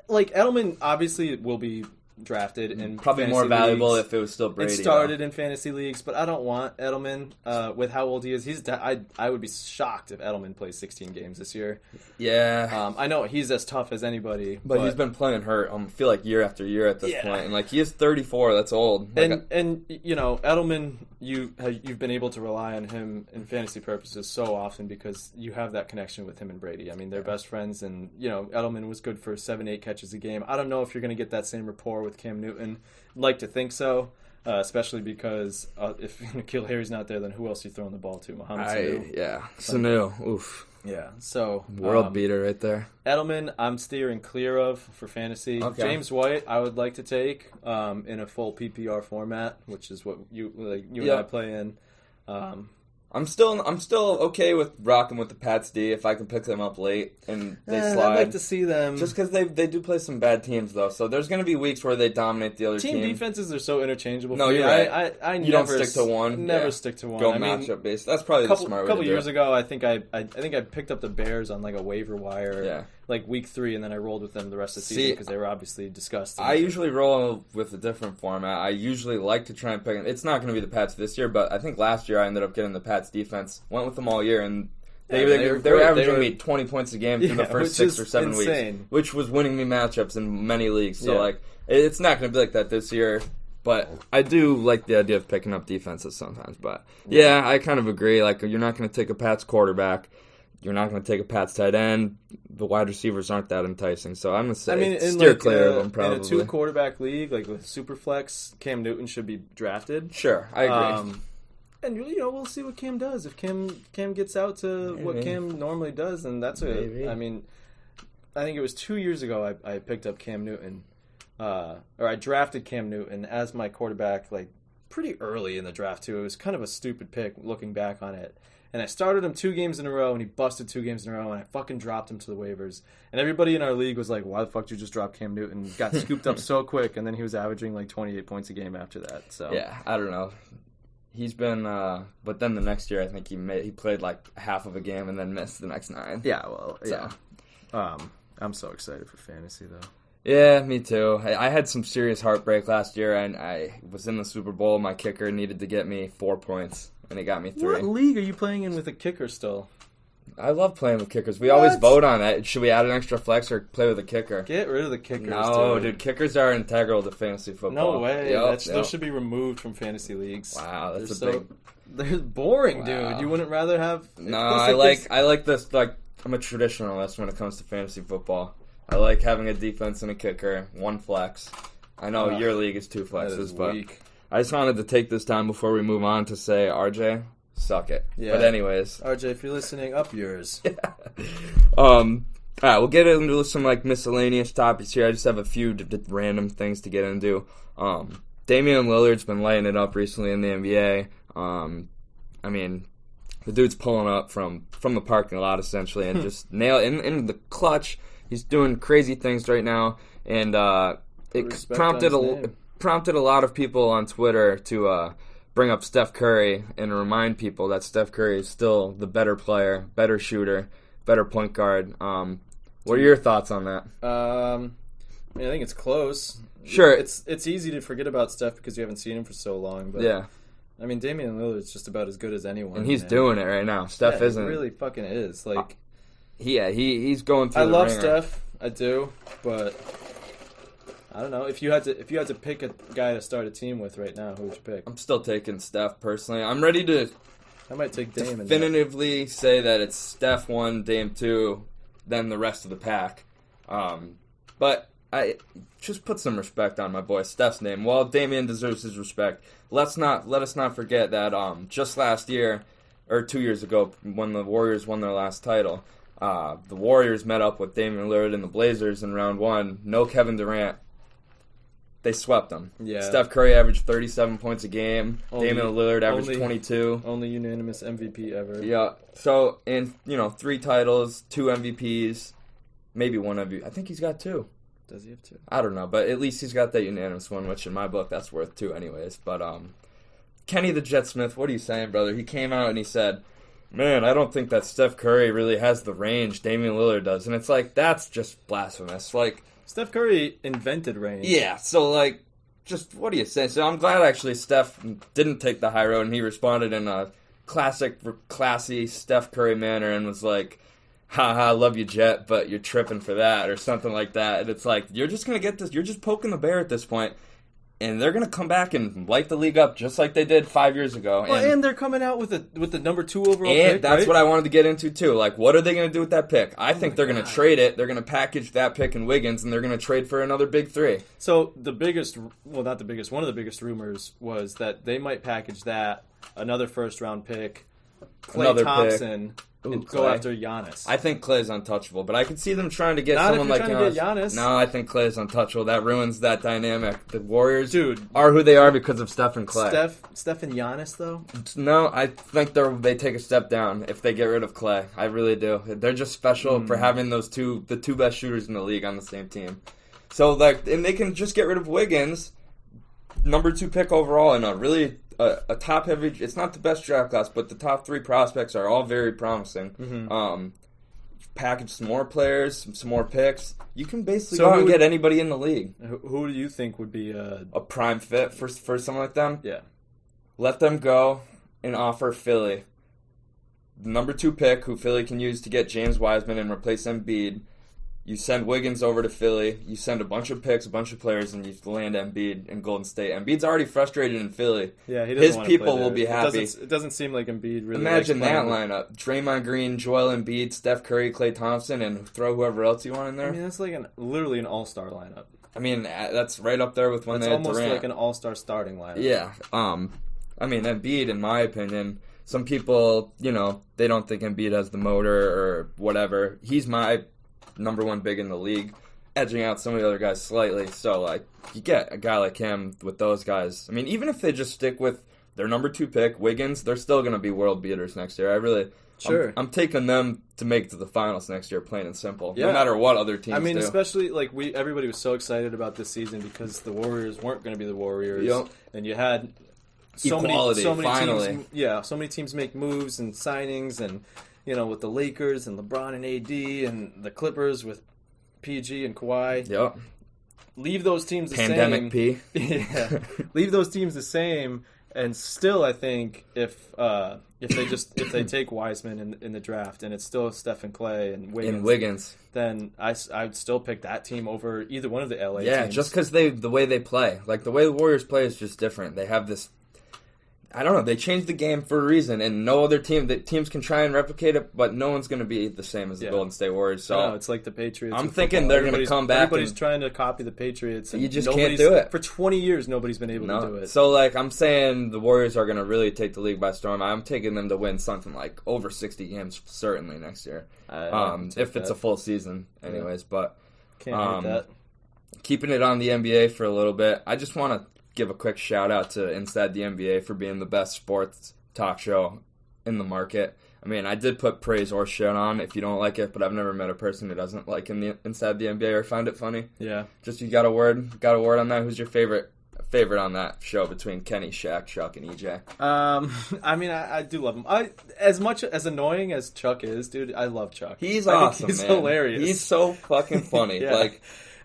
Edelman obviously will be drafted in probably more valuable leagues. If it was still Brady. It started in fantasy leagues, but I don't want Edelman with how old he is. I would be shocked if Edelman plays 16 games this year. Yeah, I know he's as tough as anybody, but he's been playing hurt. I feel like year after year at this point, and he is 34. That's old. And Edelman, you've been able to rely on him in fantasy purposes so often because you have that connection with him and Brady. I mean, they're best friends, and Edelman was good for 7-8 catches a game. I don't know if you're going to get that same rapport with Cam Newton. I'd like to think so, especially because if N'Keal Harry's not there, then who else are you throwing the ball to? Mohamed Sanu? Yeah, Sanu. Oof. Yeah, so world beater right there. Edelman, I'm steering clear of for fantasy. Okay. James White, I would like to take in a full PPR format, which is what you and I play in. I'm I'm still okay with rocking with the Pats D if I can pick them up late and they slide. I'd like to see them. Just because they do play some bad teams, though. So there's going to be weeks where they dominate the other team. Team defenses are so interchangeable. No, for me. you're right. I you never don't stick to one. Never stick to one. Go matchup based. That's probably the smart way to do it. A couple years ago, I think I picked up the Bears on like a waiver wire, like week 3, and then I rolled with them the rest of the season because they were obviously disgusting. I usually roll with a different format. I usually like to try and pick. It's not going to be the Pats this year, but I think last year I ended up getting the Pats defense. Went with them all year, and they were averaging me 20 points a game through the first 6 or 7 weeks, which was winning me matchups in many leagues. So it's not going to be like that this year. But I do like the idea of picking up defenses sometimes. But I kind of agree. Like, you're not going to take a Pats quarterback. You're not going to take a Pats tight end. The wide receivers aren't that enticing. So I'm going to say steer clear of them, probably. In a 2-quarterback league, like with Superflex, Cam Newton should be drafted. Sure, I agree. And we'll see what Cam does. If Cam gets out to what Cam normally does, then that's I mean, I think it was 2 years ago I picked up Cam Newton, or I drafted Cam Newton as my quarterback, like pretty early in the draft too. It was kind of a stupid pick looking back on it. And I started him 2 games in a row, and he busted 2 games in a row, and I fucking dropped him to the waivers. And everybody in our league was like, why the fuck did you just drop Cam Newton? Got scooped up so quick, and then he was averaging like 28 points a game after that. So yeah, I don't know. He's been, but then the next year I think he played like half of a game and then missed the next 9. Yeah, well, yeah. I'm so excited for fantasy though. Yeah, me too. I had some serious heartbreak last year, and I was in the Super Bowl. My kicker needed to get me 4 points, and it got me 3. What league are you playing in with a kicker still? I love playing with kickers. We always vote on that. Should we add an extra flex or play with a kicker? Get rid of the kickers. No, dude. Kickers are integral to fantasy football. No way. Those should be removed from fantasy leagues. Wow, that's They're boring, dude. You wouldn't rather have... No, I like this. Like, I'm a traditionalist when it comes to fantasy football. I like having a defense and a kicker, 1 flex. I know your league is 2 flexes, but weak. I just wanted to take this time before we move on to say, RJ, suck it. Yeah. But anyways. RJ, if you're listening, up yours. All right, we'll get into some like miscellaneous topics here. I just have a few random things to get into. Damian Lillard's been lighting it up recently in the NBA. I mean, the dude's pulling up from the parking lot essentially and just in the clutch. He's doing crazy things right now, and it prompted a lot of people on Twitter to bring up Steph Curry and remind people that Steph Curry is still the better player, better shooter, better point guard. What are your thoughts on that? I think it's close. Sure. It's easy to forget about Steph because you haven't seen him for so long. But yeah. I mean, Damian Lillard's just about as good as anyone. And he's doing it right now. Steph isn't. He really fucking is. Like, he's going through I the love ringer. Steph. I do. But I don't know. If you had to pick a guy to start a team with right now, who would you pick? I'm still taking Steph personally. I'm ready to I might take Dame definitively say that it's Steph 1, Dame 2, then the rest of the pack. But I just put some respect on my boy Steph's name. While Damian deserves his respect, let us not forget that just last year or 2 years ago when the Warriors won their last title, the Warriors met up with Damian Lillard and the Blazers in round 1. No Kevin Durant. They swept them. Yeah. Steph Curry averaged 37 points a game. Damian Lillard averaged 22. Only unanimous MVP ever. Yeah. So, and 3 titles, 2 MVPs, maybe 1 MVP. I think he's got 2. Does he have 2? I don't know, but at least he's got that unanimous one, which in my book that's worth 2 anyways. But Kenny the Jet Smith, what are you saying, brother? He came out and he said, "Man, I don't think that Steph Curry really has the range Damian Lillard does," and it's like that's just blasphemous. Like. Steph Curry invented range. Yeah, so, just what do you say? So I'm glad, actually, Steph didn't take the high road, and he responded in a classic, classy Steph Curry manner and was like, "Haha, love you, Jet, but you're tripping for that," or something like that. And it's like, you're just going to get this, you're just poking the bear at this point, and they're going to come back and light the league up just like they did 5 years ago. And they're coming out with the number 2 overall and pick, that's right? what I wanted to get into, too. Like, what are they going to do with that pick? I think they're going to trade it. They're going to package that pick in Wiggins, and they're going to trade for another big 3. So one of the biggest rumors was that they might package that, another first-round pick, Klay Thompson, and Clay. go after Giannis. I think Clay's untouchable, but I could see them trying to get Not if someone you're like trying to get Giannis. No, I think Clay's untouchable. That ruins that dynamic. The Warriors Dude. are who they are because of Steph and Clay. Steph and Giannis, though? No, I think they take a step down if they get rid of Clay. I really do. They're just special for having the two best shooters in the league on the same team. So, and they can just get rid of Wiggins, number 2 pick overall, and a top heavy. It's not the best draft class, but the top 3 prospects are all very promising. Mm-hmm. Package some more players, some more picks. You can basically go out and get anybody in the league. Who do you think would be a prime fit for someone like them? Yeah. Let them go and offer Philly the number 2 pick, who Philly can use to get James Wiseman and replace Embiid. You send Wiggins over to Philly. You send a bunch of picks, a bunch of players, and you land Embiid in Golden State. Embiid's already frustrated in Philly. Yeah, he doesn't His people will be happy. It doesn't seem like Embiid really. Imagine that lineup: Draymond Green, Joel Embiid, Steph Curry, Klay Thompson, and throw whoever else you want in there. I mean, that's like literally an all-star lineup. I mean, that's right up there with when they had Durant. It's almost like an all-star starting lineup. Yeah. I mean, Embiid, in my opinion, some people, they don't think Embiid has the motor or whatever. He's my number 1 big in the league, edging out some of the other guys slightly. So, you get a guy like him with those guys. I mean, even if they just stick with their number 2 pick, Wiggins, they're still going to be world beaters next year. Sure. I'm taking them to make it to the finals next year, plain and simple. Yeah. No matter what other teams do. I mean, especially, everybody was so excited about this season because the Warriors weren't going to be the Warriors. Yep. And you had so equality, many finally. teams. Yeah, so many teams make moves and signings and... with the Lakers and LeBron and AD and the Clippers with PG and Kawhi. Yep. Leave those teams the same. Pandemic P. Yeah. Leave those teams the same, and still, I think if they take Wiseman in the draft and it's still Steph and Clay and Wiggins, then I'd still pick that team over either one of the LA teams. Yeah, just because the way they play, the way the Warriors play is just different. They have this. I don't know. They changed the game for a reason, and no other teams can try and replicate it, but no one's going to be the same as the Golden State Warriors. So it's like the Patriots. I'm thinking they're going to come back. Everybody's trying to copy the Patriots. And you just can't do it. For 20 years, nobody's been able to do it. So, I'm saying the Warriors are going to really take the league by storm. I'm taking them to win something like over 60 games, certainly next year. If it's a full season, anyways. Yeah. But can't hate that. Keeping it on the NBA for a little bit, I just want to give a quick shout out to Inside the NBA for being the best sports talk show in the market. I mean, I did put praise or shit on if you don't like it, but I've never met a person who doesn't like Inside the NBA or find it funny. Yeah. Just you got a word on that? Who's your favorite on that show between Kenny, Shaq, Chuck, and EJ? I mean, I do love him. As much as annoying as Chuck is, dude, I love Chuck. He's awesome. He's man. hilarious. He's so fucking funny. Yeah.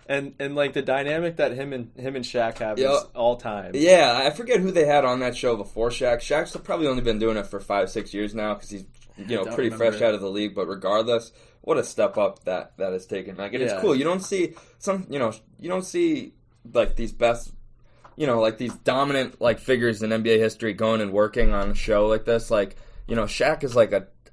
And the dynamic that him and Shaq have is all time. Yeah, I forget who they had on that show before Shaq. Shaq's probably only been doing it for 5-6 years now because he's pretty fresh out of the league. But regardless, what a step up that has taken. It's cool. You don't see these best, these dominant figures in NBA history going and working on a show like this. Shaq is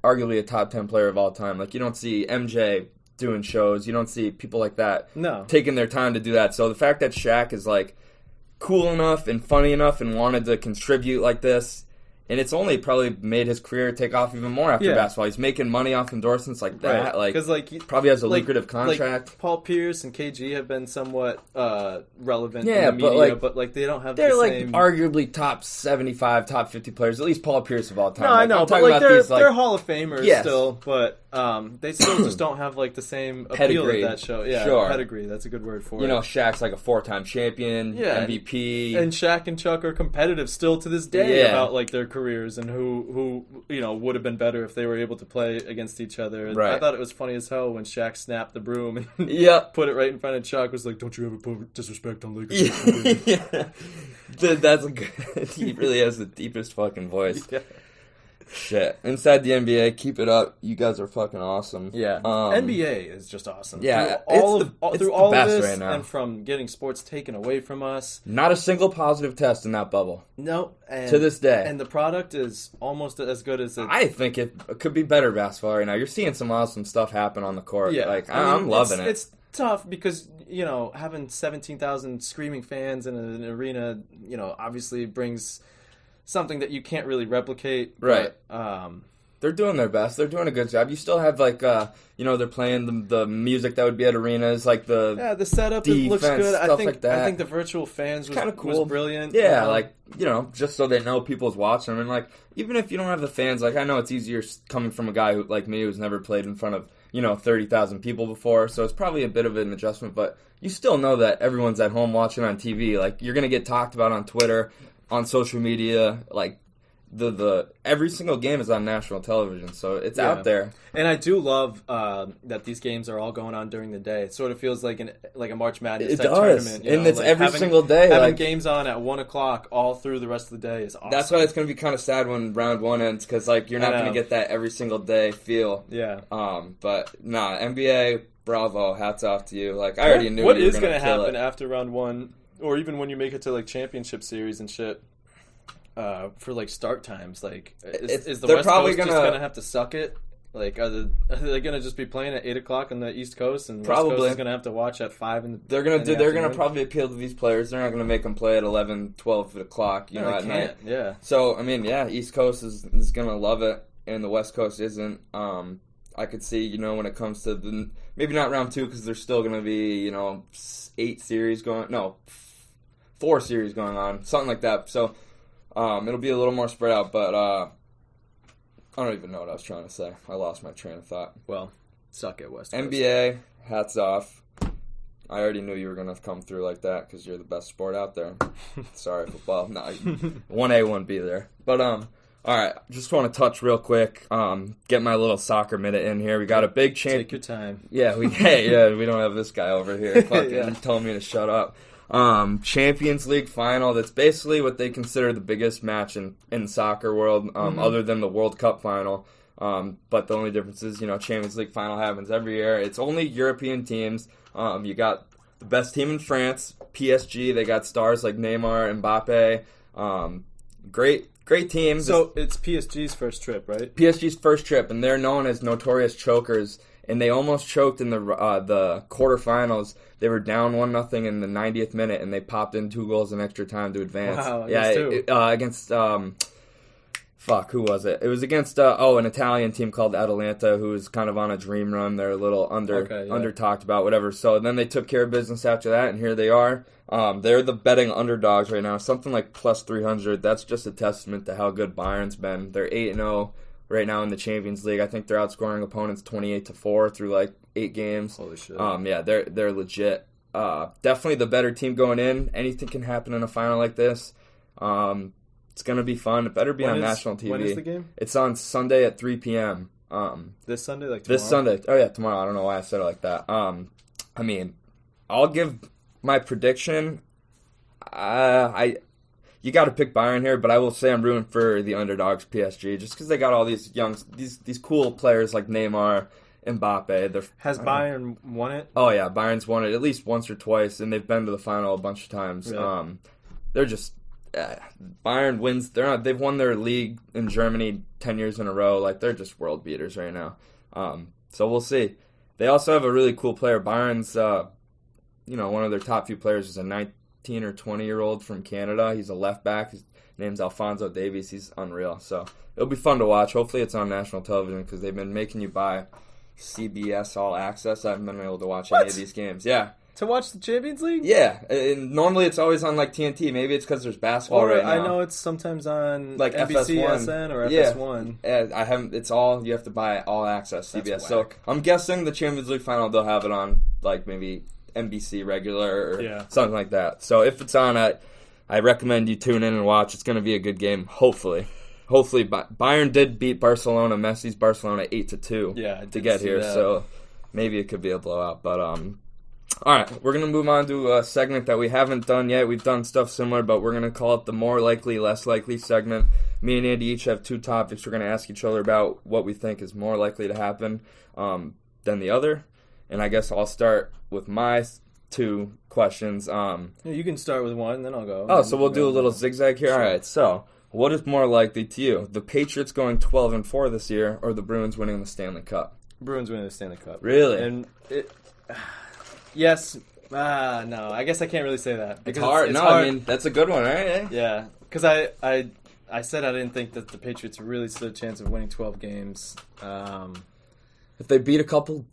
arguably a top 10 player of all time. You don't see MJ doing shows. You don't see people like that taking their time to do that. So the fact that Shaq is cool enough and funny enough and wanted to contribute like this, and it's only probably made his career take off even more after basketball. He's making money off endorsements like that. Right. Because probably has a lucrative contract. Paul Pierce and KG have been somewhat relevant in the media, but they don't have they're the same... arguably top 75, top 50 players. At least Paul Pierce of all time. No, I know, but they're Hall of Famers still, but they still just don't have the same appeal pedigree. Of that show. Yeah, sure. Pedigree. That's a good word for it. Shaq's a 4-time champion, MVP, and Shaq and Chuck are competitive still to this day about their careers and who would have been better if they were able to play against each other. Right. I thought it was funny as hell when Shaq snapped the broom and put it right in front of Chuck. Was like, "Don't you ever put disrespect on Lakers?" Yeah. That's a good. He really has the deepest fucking voice. Yeah. Shit. Inside the NBA, keep it up. You guys are fucking awesome. Yeah. NBA is just awesome. Yeah. Through all of this, right now. and from getting sports taken away from us. Not a single positive test in that bubble. No. To this day. And the product is almost as good as it... I think it could be better basketball right now. You're seeing some awesome stuff happen on the court. Yeah. I'm loving it. It's tough because, having 17,000 screaming fans in an arena, obviously brings... something that you can't really replicate, right? They're doing their best. They're doing a good job. You still have, like, they're playing the music that would be at arenas, like the setup defense, looks good. Stuff like that. I think the virtual fans was kind of cool. Was brilliant. Yeah, like, just so they know people's watching them. And, like, even if you don't have the fans, like, I know it's easier coming from a guy who, like me, who's never played in front of, 30,000 people before, so it's probably a bit of an adjustment, but you still know that everyone's at home watching on TV. Like, you're going to get talked about on Twitter, on social media, like, the every single game is on national television, so it's out there. And I do love that these games are all going on during the day. It sort of feels like a March Madness type tournament. And it's like every single day. Having games on at 1 o'clock all through the rest of the day is awesome. That's why it's going to be kind of sad when round one ends, because like you're not going to get that every single day feel. Yeah. But NBA, bravo, hats off to you. Like I already knew what you were is going to happen after round one, or even when you make it to like championship series and shit. For like start times, like is the West Coast just gonna have to suck it? Like, are they gonna just be playing at 8 o'clock on the East Coast, and probably West Coast is gonna have to watch at 5? They're gonna probably appeal to these players. They're not gonna make them play at 11, 12 o'clock, at night. Yeah. So I mean, East Coast is gonna love it, and the West Coast isn't. I could see, when it comes to maybe not round 2 because there's still gonna be 4 series going on, something like that. So. It'll be a little more spread out, but I don't even know what I was trying to say. I lost my train of thought. Well, suck it, West Coast. NBA, hats off. I already knew you were going to come through like that because you're the best sport out there. Sorry, football. No, 1A, 1B there. But, all right, just want to touch real quick, get my little soccer minute in here. We got a big change. Take your time. Yeah, we don't have this guy over here fucking telling me to shut up. Champions League final. That's basically what they consider the biggest match in the soccer world, other than the World Cup final. But the only difference is, Champions League final happens every year. It's only European teams. You got the best team in France, PSG. They got stars like Neymar, Mbappe. Great team. So it's PSG's first trip, right? PSG's first trip, and they're known as notorious chokers. And they almost choked in the quarterfinals. They were down 1-0 in the 90th minute, and they popped in 2 goals in extra time to advance. Wow, against who was it? It was against an Italian team called Atalanta, who was kind of on a dream run. They're a little under talked about, whatever. So then they took care of business after that, and here they are. They're the betting underdogs right now, something like plus 300. That's just a testament to how good Bayern's been. They're 8-0. Right now in the Champions League. I think they're outscoring opponents 28-4 through like 8 games. Holy shit. They're legit. Definitely the better team going in. Anything can happen in a final like this. It's going to be fun. It better be on national TV. When is the game? It's on Sunday at 3 p.m. This Sunday, like tomorrow? This Sunday. Oh, yeah, tomorrow. I don't know why I said it like that. I'll give my prediction. You got to pick Bayern here, but I will say I'm rooting for the underdogs, PSG, just because they got all these these cool players like Neymar, Mbappe. Has Bayern won it? Oh yeah, Bayern's won it at least once or twice, and they've been to the final a bunch of times. Really? They're just Bayern wins. They've won their league in Germany 10 years in a row. Like they're just world beaters right now. So we'll see. They also have a really cool player. Bayern's, one of their top few players is a 19 or 20-year-old from Canada. He's a left back. His name's Alphonso Davies. He's unreal. So it'll be fun to watch. Hopefully it's on national television because they've been making you buy CBS All Access. I haven't been able to watch any of these games. Yeah. To watch the Champions League? Yeah. And normally it's always on like TNT. Maybe it's because there's basketball right now. I know it's sometimes on like NBC, SN, or FS1. I haven't. It's all you have to buy All Access CBS. So I'm guessing the Champions League final they'll have it on like maybe NBC regular or something like that. So if it's on, I recommend you tune in and watch. It's going to be a good game. Hopefully, Bayern did beat Barcelona. Messi's Barcelona 8-2 to get here. That. So maybe it could be a blowout. But all right, we're going to move on to a segment that we haven't done yet. We've done stuff similar, but we're going to call it the more likely, less likely segment. Me and Andy each have 2 topics. We're going to ask each other about what we think is more likely to happen than the other. And I guess I'll start with my 2 questions. You can start with one, then I'll go. Oh, so we'll do a little zigzag here? Sure. All right, so what is more likely to you? The Patriots going 12-4 this year or the Bruins winning the Stanley Cup? Bruins winning the Stanley Cup. Really? And yes. No, I guess I can't really say that. It's hard. It's hard. I mean, that's a good one, right? Yeah, because I I said I didn't think that the Patriots really stood a chance of winning 12 games. If they beat a couple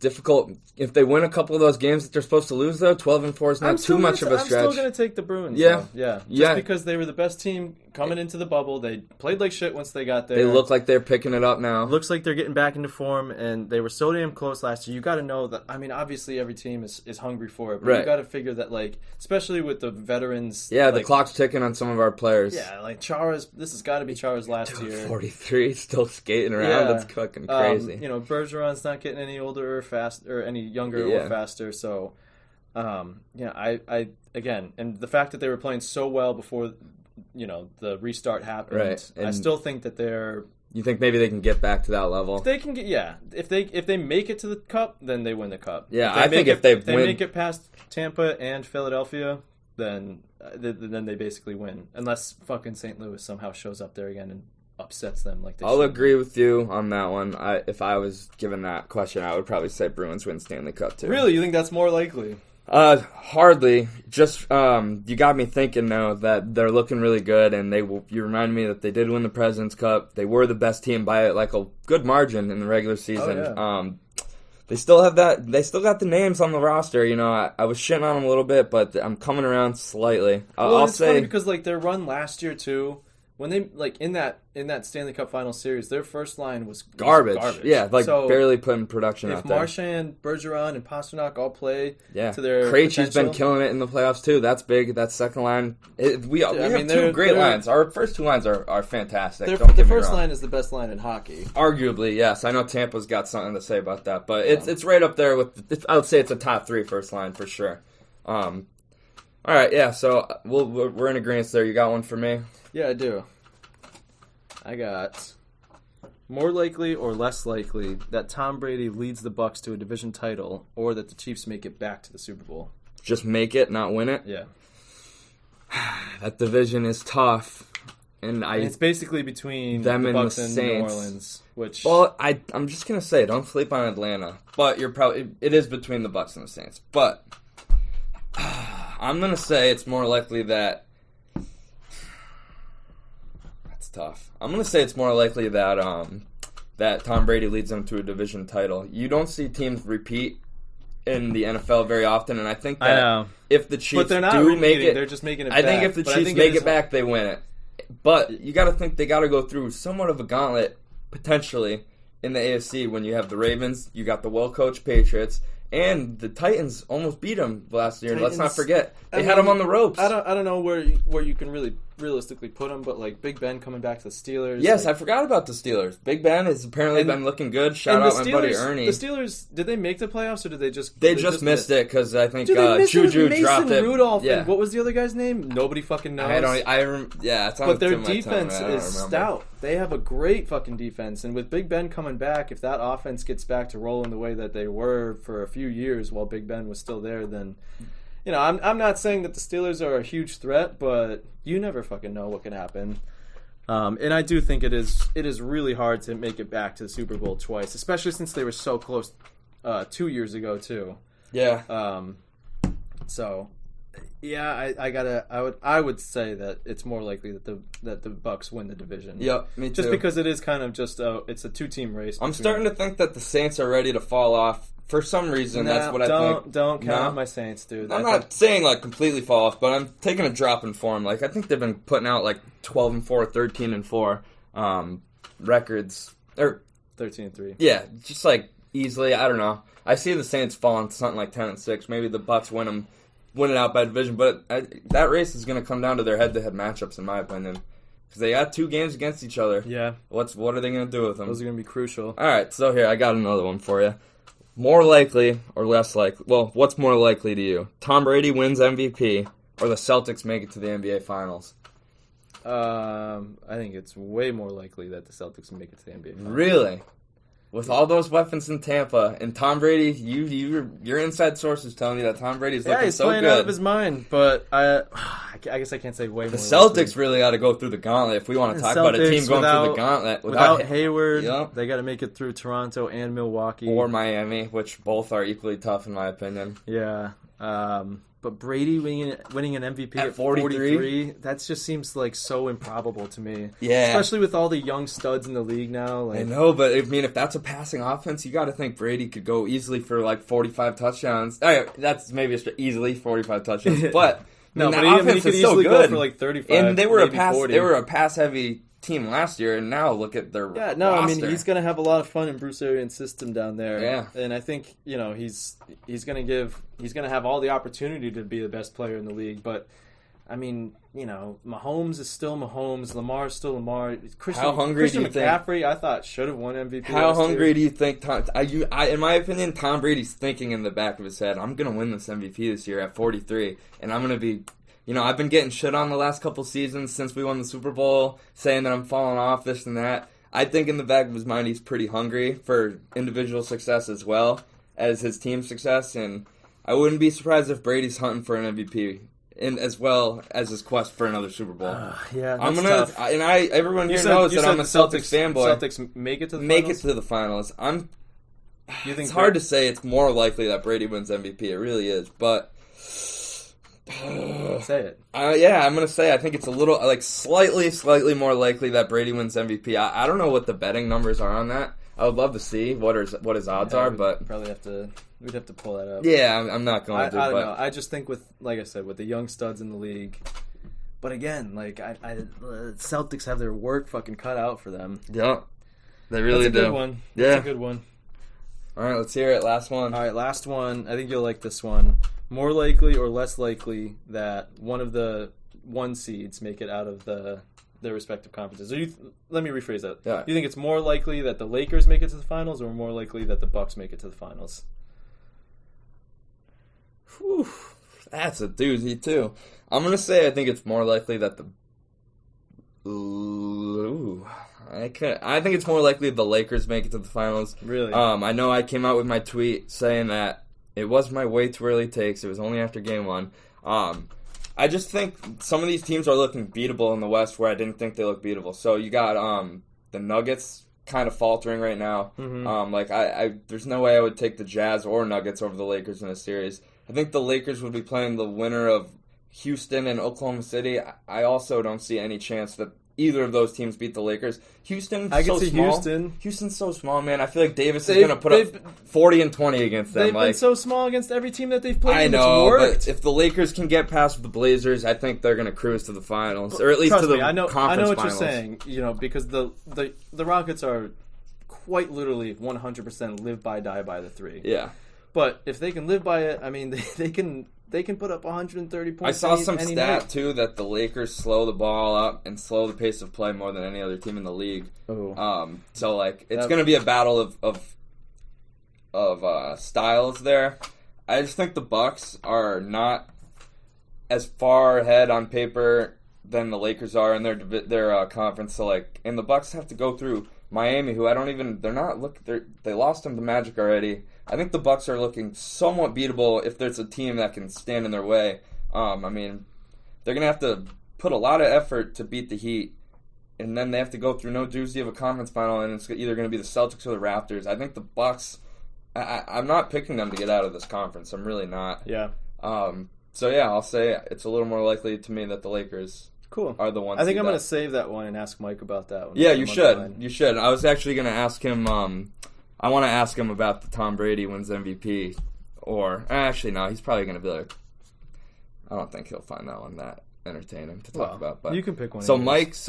if they win a couple of those games that they're supposed to lose, though, 12-4 is not too much of a stretch. I'm still going to take the Bruins. Yeah. Though. Just because they were the best team coming into the bubble. They played like shit once they got there. They look like they're picking it up now. Looks like they're getting back into form, and they were so damn close last year. You got to know that, I mean, obviously every team is hungry for it, but right. You got to figure that, like, especially with the veterans. Yeah, like, the clock's ticking on some of our players. Yeah, like Chara's, this has got to be Chara's last year. 43, still skating around. That's fucking crazy. Bergeron's not getting any older or fast or any younger or faster, so I again, and the fact that they were playing so well before the restart happened, right. I still think that they're. You think maybe they can get back to that level? If they can get, if they make it to the cup, then they win the cup. Yeah, if they make it past Tampa and Philadelphia, then they basically win, unless fucking St. Louis somehow shows up there again and upsets them like they I'll should. agree with you on that one. If I was given that question, I would probably say Bruins win Stanley Cup too. Really? You think that's more likely? Hardly. Just you got me thinking though that they're looking really good, and you reminded me that they did win the President's Cup. They were the best team by like a good margin in the regular season. Oh, yeah. They still have that. They still got the names on the roster. I was shitting on them a little bit, but I'm coming around slightly. I'll say funny because like their run last year too. When they in that Stanley Cup final series, their first line was garbage. Yeah, so barely putting production out there. If Marchand, Bergeron, and Pastrnak all play to their Krejci's been killing it in the playoffs too. That's big. That second line, we have two great lines. Our first two lines are fantastic. The first line is the best line in hockey. Arguably, yes. I know Tampa's got something to say about that, but it's right up there with. I would say it's a top 3 first line for sure. All right, yeah. So we're in agreement there. You got one for me? Yeah, I do. I got more likely or less likely that Tom Brady leads the Bucs to a division title, or that the Chiefs make it back to the Super Bowl. Just make it, not win it? Yeah. That division is tough. And it's basically between them the and Bucs the and Saints. New Orleans. Well, I'm just going to say, don't sleep on Atlanta. But it is between the Bucs and the Saints. But I'm going to say it's more likely that tough. I'm going to say it's more likely that that Tom Brady leads them to a division title. You don't see teams repeat in the NFL very often, and I think that if the Chiefs make it, they're just making it I back. think if the Chiefs make it back, they win it. But you got to think they got to go through somewhat of a gauntlet, potentially, in the AFC when you have the Ravens, you got the well-coached Patriots, and the Titans almost beat them last year. Let's not forget. They had them on the ropes. I don't know where you can really realistically put them, but like Big Ben coming back to the Steelers. Yes, I forgot about the Steelers. Big Ben has apparently been looking good. Shout out my buddy Ernie. The Steelers, did they make the playoffs or did they just... They just missed it because I think Juju dropped it. Rudolph. Yeah. What was the other guy's name? Nobody fucking knows. It's on but their defense is stout. They have a great fucking defense, and with Big Ben coming back, if that offense gets back to rolling the way that they were for a few years while Big Ben was still there, then... I'm not saying that the Steelers are a huge threat, but you never fucking know what can happen. And I do think it is really hard to make it back to the Super Bowl twice, especially since they were so close 2 years ago too. Yeah. So, yeah, I would say that it's more likely that the Bucs win the division. Yep, me too. Just because it is kind of just it's a 2-team race. I'm starting to think that the Saints are ready to fall off. For some reason, that's what I think. Don't count my Saints, dude. I'm not saying like completely fall off, but I'm taking a drop in form. Like I think they've been putting out like 12-4, 13-4 records, or 13-3. Yeah, just like easily. I don't know. I see the Saints falling to something like 10-6. Maybe the Bucs win it out by division, but that race is going to come down to their head-to-head matchups, in my opinion, because they got 2 games against each other. Yeah. What are they going to do with them? Those are going to be crucial. All right, so here I got another one for you. More likely or less likely? Well, what's more likely to you? Tom Brady wins MVP or the Celtics make it to the NBA Finals? I think it's way more likely that the Celtics make it to the NBA Finals. Really? With all those weapons in Tampa and Tom Brady, your inside sources telling you that Tom Brady's looking so good. Yeah, he's playing out of his mind, but I guess I can't say way more. The Celtics really got to go through the gauntlet if we want to talk about a team going through the gauntlet. Without Hayward, they got to make it through Toronto and Milwaukee. Or Miami, which both are equally tough in my opinion. Yeah. But Brady winning an MVP at 43, that just seems like so improbable to me. Yeah. Especially with all the young studs in the league now. Like, I know, but I mean, if that's a passing offense, you got to think Brady could go easily for like 45 touchdowns. That's maybe easily 45 touchdowns, but no, that but offense he could is so easily good. Go for like 35, and they were maybe 40. They were a pass heavy team last year, and now look at their roster. I mean, he's going to have a lot of fun in Bruce Arians' system down there. Yeah. And I think, he's going to have all the opportunity to be the best player in the league, but I mean, Mahomes is still Mahomes, Lamar is still Lamar. Christian McCaffrey, I thought should have won MVP. How hungry do you think in my opinion, Tom Brady's thinking in the back of his head, I'm going to win this MVP this year at 43, and I'm going to be I've been getting shit on the last couple seasons since we won the Super Bowl, saying that I'm falling off, this and that. I think in the back of his mind he's pretty hungry for individual success as well as his team success, and I wouldn't be surprised if Brady's hunting for an MVP, as well as his quest for another Super Bowl. That's tough. Everyone here knows that I'm a Celtics fanboy. Celtics make it to the finals. It's hard to say it's more likely that Brady wins MVP. It really is, but say it. I'm going to say I think it's a little, slightly more likely that Brady wins MVP. I don't know what the betting numbers are on that. I would love to see what his odds are, but we'd have to pull that up. Yeah, I'm not going to. I don't know. I just think like I said, with the young studs in the league. But again, Celtics have their work fucking cut out for them. Yeah, they really do. That's a good one. Yeah. That's a good one. All right, let's hear it. Last one. All right, last one. I think you'll like this one. More likely or less likely that one of the 1 seeds make it out of their respective conferences. Let me rephrase that. Yeah. You think it's more likely that the Lakers make it to the finals, or more likely that the Bucks make it to the finals? Whew, that's a doozy too. I'm gonna say I think it's more likely that I think it's more likely the Lakers make it to the finals. Really? I know I came out with my tweet saying that it was my way too early takes. It was only after game 1. I just think some of these teams are looking beatable in the West where I didn't think they looked beatable. So you got the Nuggets kind of faltering right now. Mm-hmm. There's no way I would take the Jazz or Nuggets over the Lakers in a series. I think the Lakers would be playing the winner of Houston and Oklahoma City. I also don't see any chance that either of those teams beat the Lakers. Houston's so small. Houston's so small, man. I feel like Davis is going to put up 40 and 20 against them. They've been so small against every team that they've played. I know, but if the Lakers can get past the Blazers, I think they're going to cruise to the finals, or at least to the conference finals. I know what you're saying. Because the Rockets are quite literally 100% live by, die by the 3. Yeah. But if they can live by it, I mean, they can put up 130 points. I saw some any stat, night. too, that the Lakers slow the ball up and slow the pace of play more than any other team in the league. Oh. So, it's going to be a battle of styles there. I just think the Bucks are not as far ahead on paper than the Lakers are in their conference. So, and the Bucks have to go through Miami, who they lost them to Magic already. I think the Bucks are looking somewhat beatable if there's a team that can stand in their way. They're going to have to put a lot of effort to beat the Heat, and then they have to go through no doozy of a conference final, and it's either going to be the Celtics or the Raptors. I think the Bucks, I'm not picking them to get out of this conference. I'm really not. Yeah. I'll say it's a little more likely to me that the Lakers are the ones. I think I'm going to save that one and ask Mike about that one. Yeah, you should. You should. I was actually going to ask him. I want to ask him about the Tom Brady wins MVP, or actually no, he's probably going to be like, I don't think he'll find that one that entertaining to talk about. But you can pick one. So Mike's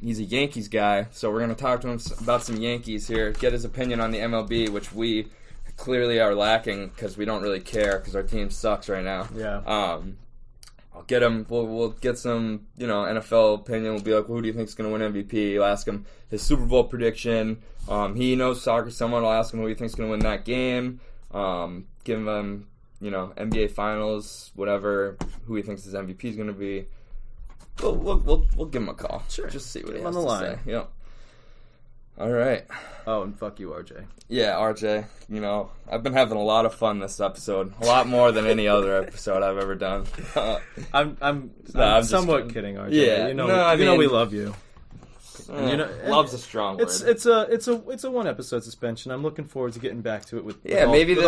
he's a Yankees guy, so we're going to talk to him about some Yankees here, get his opinion on the MLB, which we clearly are lacking because we don't really care because our team sucks right now. Yeah. I'll get him. We'll get some, NFL opinion. We'll be like, who do you think is going to win MVP? You'll ask him his Super Bowl prediction. He knows soccer somewhat. I'll ask him who he thinks is going to win that game. Give him, NBA Finals, whatever. Who he thinks his MVP is going to be. We'll give him a call. Sure. Just see what he on has the to line. say. Yep. All right. Oh, and fuck you, RJ. Yeah, RJ. I've been having a lot of fun this episode. A lot more than any other episode I've ever done. I'm somewhat kidding, RJ. Yeah, you know we love you. love's a strong word. It's a 1 episode suspension. I'm looking forward to getting back to it with maybe with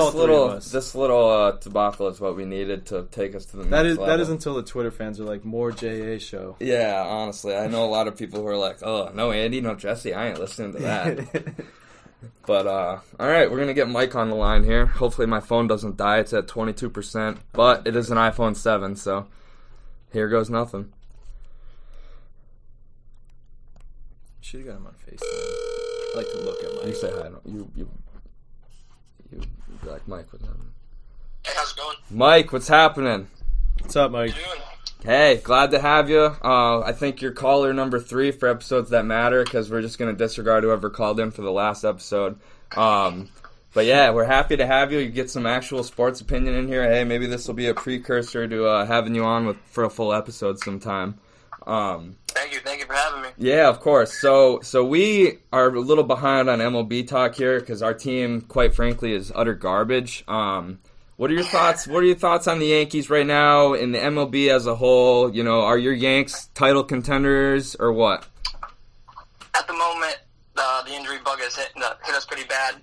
this little debacle is what we needed to take us to the next level. That is until the Twitter fans are like, more JA show. Yeah, honestly, I know a lot of people who are like, oh, no Andy, no Jesse, I ain't listening to that. But, all right, we're going to get Mike on the line here. Hopefully my phone doesn't die. It's at 22%, but it is an iPhone 7, so here goes nothing. Should have got him on FaceTime. I like to look at Mike. You say hi. You be like, Mike, what's happening? Hey, how's it going? Mike, what's happening? What's up, Mike? How you doing? Hey, glad to have you. I think you're caller number 3 for episodes that matter because we're just going to disregard whoever called in for the last episode. But yeah, we're happy to have you. You get some actual sports opinion in here. Hey, maybe this will be a precursor to having you on for a full episode sometime. Thank you for having me. Yeah, of course. So we are a little behind on MLB talk here because our team, quite frankly, is utter garbage. What are your thoughts? What are your thoughts on the Yankees right now in the MLB as a whole? You know, are your Yanks title contenders or what? At the moment, the injury bug has hit us pretty bad.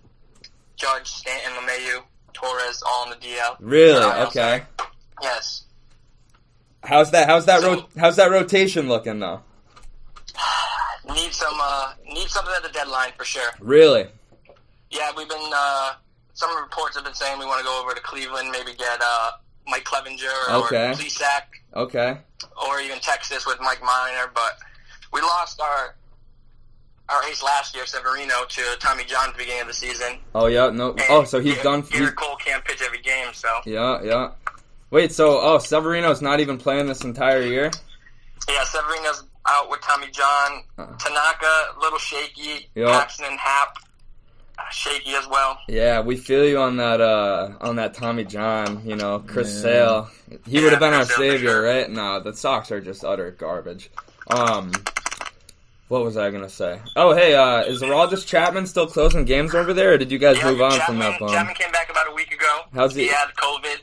Judge, Stanton, LeMahieu, Torres, all on the DL. Really? Okay. Yes. How's that rotation looking though? Need something at the deadline for sure. Really? Yeah, we've been. Some reports have been saying we want to go over to Cleveland, maybe get Mike Clevenger or Plesac. Okay. Or even Texas with Mike Minor, but we lost our ace last year, Severino, to Tommy John at the beginning of the season. Oh yeah, no. And so he's done. Garrett Cole can't pitch every game, so. Yeah. Wait, so Severino's not even playing this entire year? Yeah, Severino's out with Tommy John. Tanaka, a little shaky. Yep. Paxton and Happ, shaky as well. Yeah, we feel you on that Tommy John. You know, Chris Sale. He would have been our savior, sure. Right? No, the Sox are just utter garbage. What was I gonna say? Oh, hey, is Aroldis Chapman still closing games over there, or did you guys move on from that bum? Chapman came back about a week ago. How's he? He had COVID.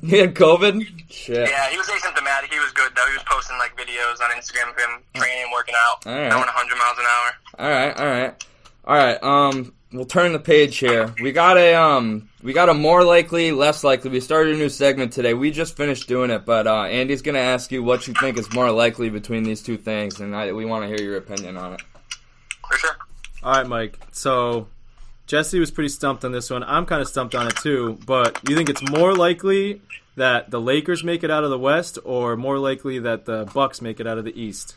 He had COVID? Shit. Yeah, he was asymptomatic. He was good, though. He was posting, videos on Instagram of him training, working out, right. Going 100 miles an hour. All right. We'll turn the page here. We got a more likely, less likely. We started a new segment today. We just finished doing it, but Andy's going to ask you what you think is more likely between these two things, and we want to hear your opinion on it. For sure. All right, Mike. So Jesse was pretty stumped on this one. I'm kind of stumped on it too, but you think it's more likely that the Lakers make it out of the West or more likely that the Bucks make it out of the East?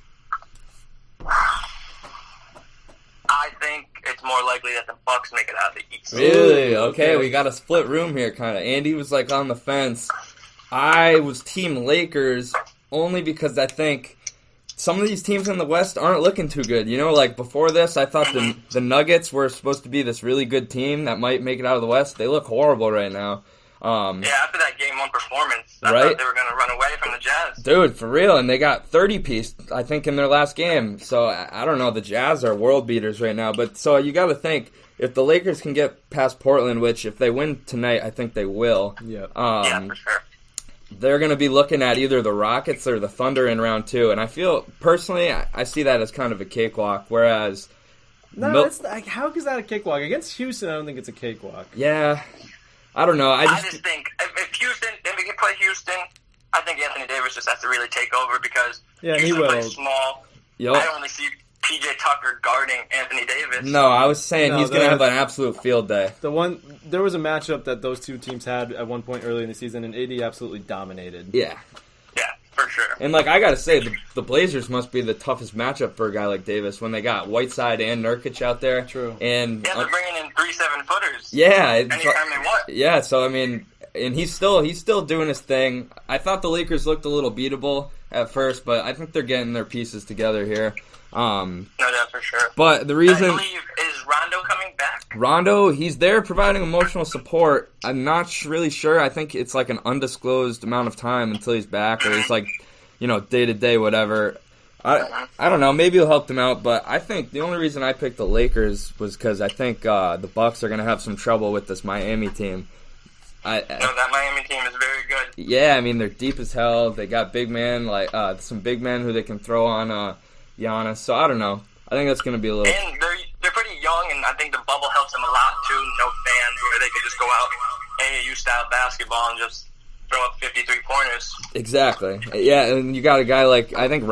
I think it's more likely that the Bucks make it out of the East. Really? Okay, we got a split room here, kind of. Andy was on the fence. I was Team Lakers only because I think some of these teams in the West aren't looking too good. You know, before this, I thought the Nuggets were supposed to be this really good team that might make it out of the West. They look horrible right now. After that Game 1 performance, I right? thought they were going to run away from the Jazz. Dude, for real, and they got 30-piece, I think, in their last game. So, I don't know, the Jazz are world beaters right now. But, so you got to think, if the Lakers can get past Portland, which if they win tonight, I think they will. Yeah. Yeah, for sure. They're going to be looking at either the Rockets or the Thunder in round 2. And I feel, personally, I see that as kind of a cakewalk, whereas... No, how is that a cakewalk? Against Houston, I don't think it's a cakewalk. Yeah, I don't know. I just think if we can play Houston, I think Anthony Davis just has to really take over because Houston plays small. Yep. I don't really see P.J. Tucker guarding Anthony Davis. No, I was saying he's going to have an absolute field day. There was a matchup that those two teams had at one point early in the season, and AD absolutely dominated. Yeah. Yeah, for sure. And, I got to say, the Blazers must be the toughest matchup for a guy like Davis when they got Whiteside and Nurkic out there. True. And they're bringing in 3 7-footers. Yeah. Anytime they want. Yeah, so, and he's still doing his thing. I thought the Lakers looked a little beatable at first, but I think they're getting their pieces together here. No doubt, for sure. But the reason... I believe, is Rondo coming back? Rondo, he's there providing emotional support. I'm not really sure. I think it's an undisclosed amount of time until he's back, or he's day-to-day, whatever. I don't know. Maybe he'll help them out, but I think the only reason I picked the Lakers was because I think the Bucks are going to have some trouble with this Miami team. That Miami team is very good. Yeah, they're deep as hell. They got big men, some big men who they can throw on Giannis. So I don't know. I think that's going to be a little... And they're pretty young, and I think the bubble helps them a lot, too. No fans, where they could just go out AAU-style basketball and just throw up 53 pointers. Exactly. Yeah, and you got a guy like, I think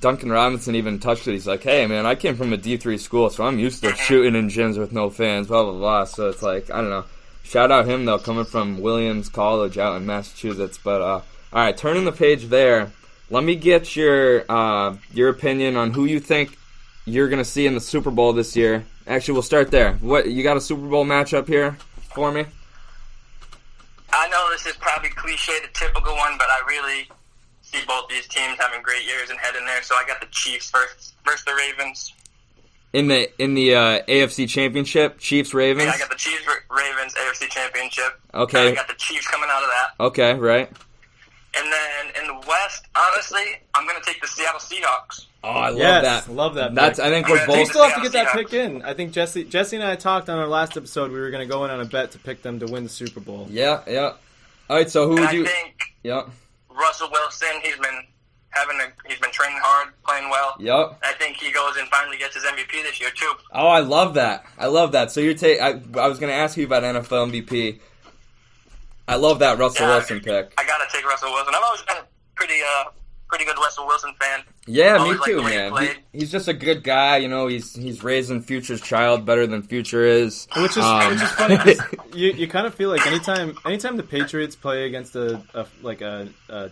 Duncan Robinson even touched it. He's like, hey, man, I came from a D3 school, so I'm used to shooting in gyms with no fans, blah, blah, blah. So it's like, I don't know. Shout out him, though, coming from Williams College out in Massachusetts. But, all right, turning the page there, let me get your opinion on who you think you're going to see in the Super Bowl this year. Actually, we'll start there. What you got a Super Bowl matchup here for me? I know this is probably cliche, the typical one, but I really see both these teams having great years and heading there. So I got the Chiefs versus the Ravens. In the AFC Championship, Chiefs Ravens. Yeah, I got the Chiefs Ravens AFC Championship. Okay. I got the Chiefs coming out of that. Okay, right. And then in the West, honestly, I'm going to take the Seattle Seahawks. Oh, I love that. Love that. That's. Pick. I think we're both. We still have to get that pick in. I think Jesse and I talked on our last episode. We were going to go in on a bet to pick them to win the Super Bowl. Yeah. All right. So who would you? I think. Yeah. Russell Wilson. He's been training hard, playing well. Yep. I think he goes and finally gets his MVP this year too. Oh, I love that. So you're I was going to ask you about NFL MVP. I love that Russell Wilson pick. I got to take Russell Wilson. I've always been a pretty good Russell Wilson fan. Yeah, always me too, man. He's just a good guy. You know, he's raising Future's child better than Future is. Which is funny. 'Cause you kind of feel like anytime the Patriots play against a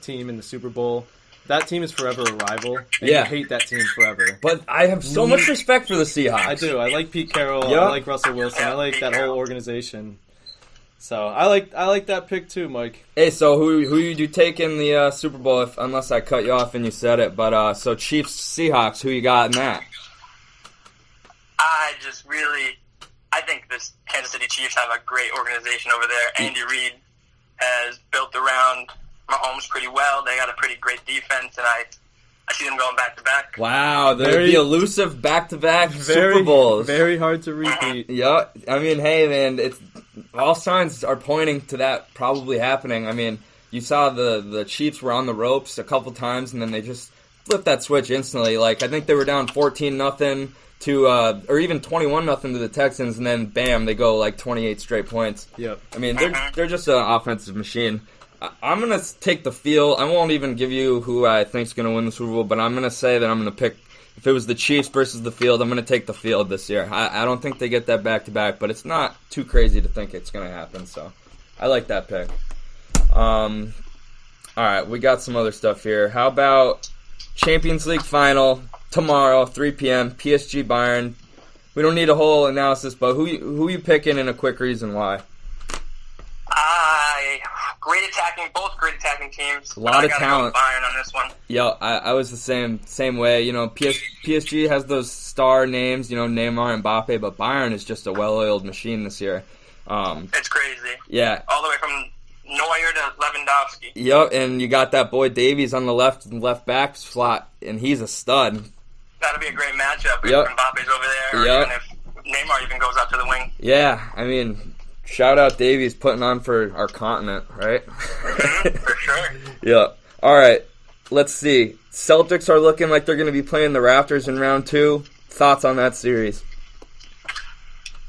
team in the Super Bowl, that team is forever a rival. And you hate that team forever. But I have so much respect for the Seahawks. I do. I like Pete Carroll. Yep. I like Russell Wilson. I like that whole organization. So I like that pick too, Mike. Hey, so who you do take in the Super Bowl? Unless I cut you off and you said it, but so Chiefs Seahawks, who you got in that? I think this Kansas City Chiefs have a great organization over there. Andy Reid has built around Mahomes pretty well. They got a pretty great defense, and I see them going back to back. Wow, the elusive back-to-back Super Bowls. Very hard to repeat. Yeah, I mean, hey, man, it's all signs are pointing to that probably happening. I mean, you saw the Chiefs were on the ropes a couple times, and then they just flipped that switch instantly. Like, I think they were down 14-0 to, or even 21-0 to the Texans, and then bam, they go like 28 straight points. Yep. I mean, they're just an offensive machine. I'm going to take the field. I won't even give you who I think is going to win the Super Bowl, but I'm going to say that I'm going to pick, if it was the Chiefs versus the field, I'm going to take the field this year. I don't think they get that back-to-back, but it's not too crazy to think it's going to happen, so I like that pick. All right, we got some other stuff here. How about Champions League Final tomorrow, 3 p.m., PSG Bayern. We don't need a whole analysis, but who you picking and a quick reason why? Both great attacking teams. A lot of talent. Go Bayern on this one. Yeah, I was the same way. You know, PSG has those star names, you know, Neymar and Mbappe, but Bayern is just a well-oiled machine this year. It's crazy. Yeah. All the way from Neuer to Lewandowski. Yep, and you got that boy Davies on the left back slot, and he's a stud. That'll be a great matchup if Yep. Mbappe's over there, or even if Neymar even goes out to the wing. Yeah, I mean, shout out Davies putting on for our continent, right? For sure. Yeah. All right, let's see. Celtics are looking like they're going to be playing the Raptors in round 2. Thoughts on that series?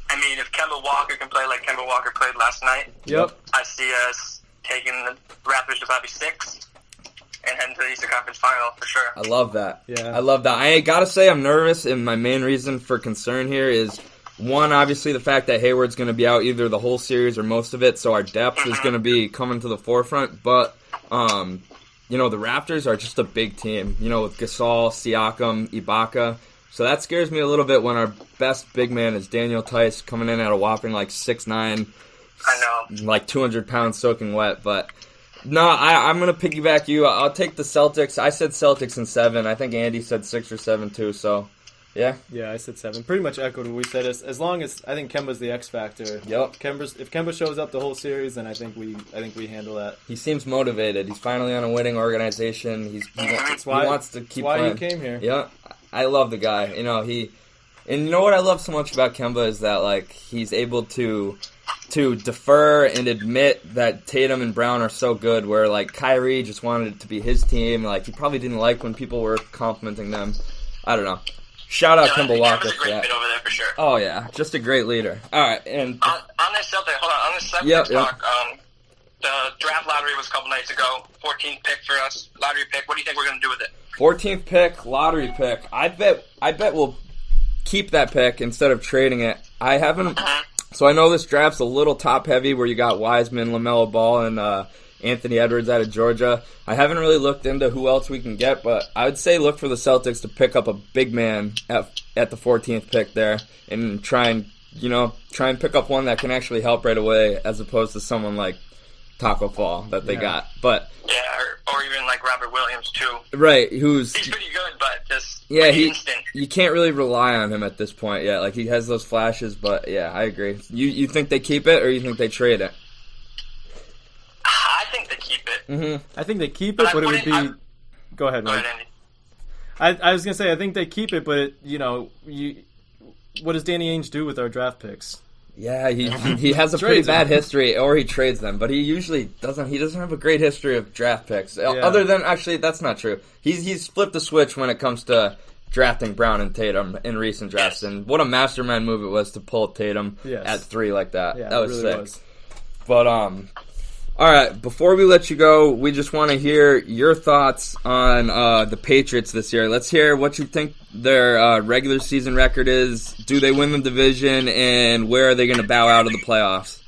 I mean, if Kemba Walker can play like Kemba Walker played last night, Yep. I see us taking the Raptors to probably 6 and heading to the Eastern Conference Final for sure. I love that. Yeah. I love that. I gotta say I'm nervous, and my main reason for concern here is, one, obviously the fact that Hayward's going to be out either the whole series or most of it, so our depth is going to be coming to the forefront. But, you know, the Raptors are just a big team, you know, with Gasol, Siakam, Ibaka. So that scares me a little bit when our best big man is Daniel Tice coming in at a whopping like 6'9", I know. like 200 pounds soaking wet. But no, I'm going to piggyback you. I'll take the Celtics. I said Celtics in 7. I think Andy said 6 or 7 too, so... Yeah. Yeah, I said 7. Pretty much echoed what we said. As long as I think Kemba's the X factor. Yep. If Kemba shows up the whole series, then I think we handle that. He seems motivated. He's finally on a winning organization. He wants to keep playing. That's why he came here. Yeah. I love the guy. You know, and you know what I love so much about Kemba is that like he's able to defer and admit that Tatum and Brown are so good, where like Kyrie just wanted it to be his team. Like he probably didn't like when people were complimenting them. I don't know. Shout out Kimball Walker was a for great that. fit over there for sure. Oh, yeah. Just a great leader. All right. And On this Celtics talk, the draft lottery was a couple nights ago. 14th pick for us. Lottery pick. What do you think we're going to do with it? 14th pick, lottery pick. I bet we'll keep that pick instead of trading it. I haven't. So I know this draft's a little top heavy where you got Wiseman, LaMelo Ball, and Anthony Edwards out of Georgia. I haven't really looked into who else we can get, but I would say look for the Celtics to pick up a big man at the 14th pick there and try and pick up one that can actually help right away as opposed to someone like Taco Fall that they got. But yeah, or even like Robert Williams too. Right, he's pretty good, but just instant. You can't really rely on him at this point yet. Like he has those flashes, but yeah, I agree. You think they keep it or you think they trade it? I think they keep it. I think they keep it, but it would be. Go ahead, Mike. I was gonna say I think they keep it, but what does Danny Ainge do with our draft picks? Yeah, he has a pretty bad history, or he trades them, but he usually doesn't. He doesn't have a great history of draft picks. Yeah. Other than actually, that's not true. He's flipped the switch when it comes to drafting Brown and Tatum in recent drafts, and what a mastermind move it was to pull Tatum at 3 like that. Yeah, that was really sick. But all right, before we let you go, we just want to hear your thoughts on the Patriots this year. Let's hear what you think their regular season record is. Do they win the division, and where are they going to bow out of the playoffs?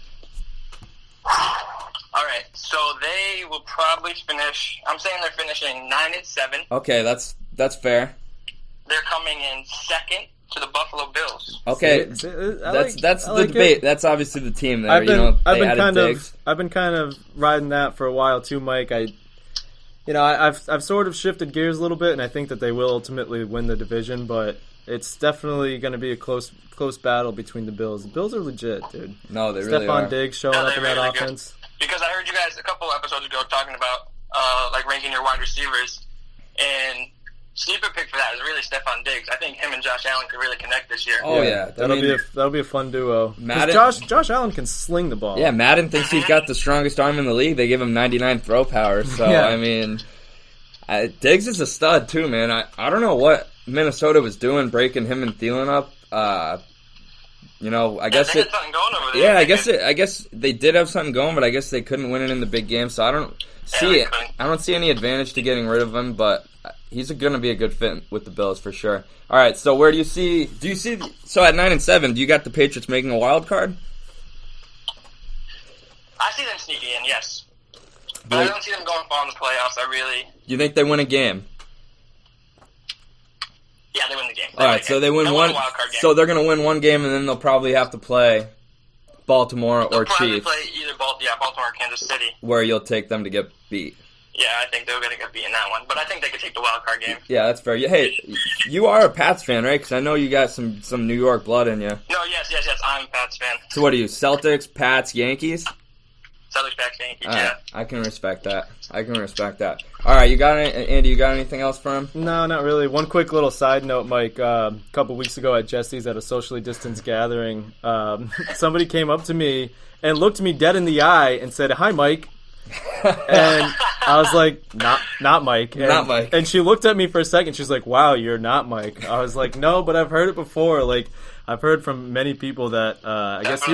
All right, so they will probably finish. I'm saying they're finishing 9-7. Okay, that's fair. They're coming in second to the Buffalo Bills. Okay, that's the debate. That's obviously the team there. I've been kind of riding that for a while too, Mike. I've sort of shifted gears a little bit, and I think that they will ultimately win the division, but it's definitely going to be a close battle between the Bills. The Bills are legit, dude. No, they really are. Stephon Diggs showing up in that offense. Good. Because I heard you guys a couple episodes ago talking about ranking your wide receivers, and sleeper pick for that is really Stephon Diggs. I think him and Josh Allen could really connect this year. Oh yeah, that'll be a fun duo. Josh Allen can sling the ball. Yeah, Madden thinks he's got the strongest arm in the league. They give him 99 throw power. So I mean, Diggs is a stud too, man. I don't know what Minnesota was doing breaking him and Thielen up. I guess they had something going over there. Yeah, I guess they did have something going, but I guess they couldn't win it in the big game. So I don't see it. I don't see any advantage to getting rid of him, but he's going to be a good fit with the Bills for sure. All right, so where do you see? So at 9-7, do you got the Patriots making a wild card? I see them sneaking in, yes, but I don't see them going far in the playoffs. You think they win a game? Yeah, they win the game. All right, so they win one. So they're going to win one game, and then they'll probably have to play Baltimore or Chiefs. Play either Baltimore or Kansas City, where you'll take them to get beat. Yeah, I think they're going to get beat in that one, but I think they could take the wild card game. Yeah, that's fair. Hey, you are a Pats fan, right? Because I know you got some New York blood in you. No, yes, I'm a Pats fan. So what are you, Celtics, Pats, Yankees? Celtics, Pats, Yankees, yeah. I can respect that. All right, Andy, you got anything else for him? No, not really. One quick little side note, Mike. A couple weeks ago at Jesse's at a socially distanced gathering, somebody came up to me and looked me dead in the eye and said, "Hi, Mike." And I was like, not Mike. Not Mike. And she looked at me for a second. She's like, "Wow, you're not Mike." I was like, "No, but I've heard it before. Like, I've heard from many people that I guess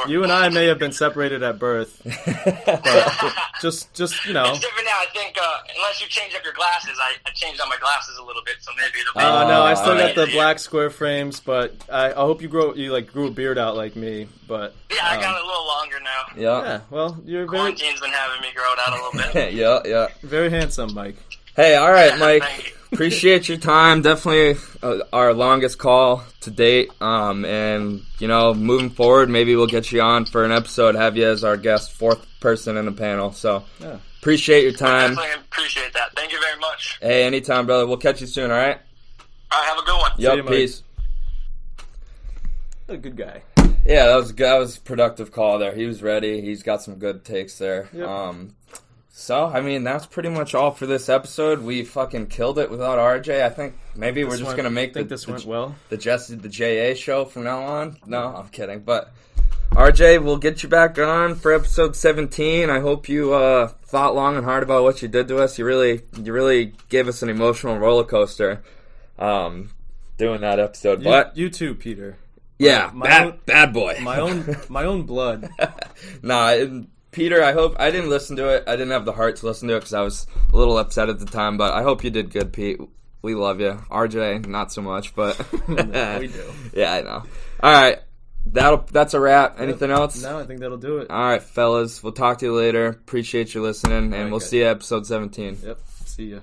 you and I may have been separated at birth." But just It's different now. I think unless you change up your glasses, I changed out my glasses a little bit, so maybe it'll be. No, I still got the black square frames, but I hope you grew a beard out like me. But yeah, I got it a little longer now. Yeah. Well, you're quarantine's been having me grow it out a little bit. Yeah. Very handsome, Mike. Hey, all right, Mike. Appreciate your time. Definitely our longest call to date. And, moving forward, maybe we'll get you on for an episode, have you as our guest, 4th person in the panel. So, appreciate your time. I definitely appreciate that. Thank you very much. Hey, anytime, brother. We'll catch you soon, all right? All right, have a good one. Yep, peace. What a good guy. Yeah, that was a productive call there. He was ready. He's got some good takes there. Yep. So, I mean, that's pretty much all for this episode. We fucking killed it without RJ. I think maybe we're just going to make the JdA show from now on. No, I'm kidding. But, RJ, we'll get you back on for episode 17. I hope you thought long and hard about what you did to us. You really gave us an emotional roller coaster. doing that episode. You too, Peter. Yeah, My bad boy. My own blood. Peter, I hope I didn't listen to it. I didn't have the heart to listen to it because I was a little upset at the time. But I hope you did good, Pete. We love you. RJ, not so much, but No, we do. Yeah, I know. All right, that's a wrap. Anything else? No, I think that'll do it. All right, fellas. We'll talk to you later. Appreciate you listening, and we'll see you episode 17. Yep. See ya.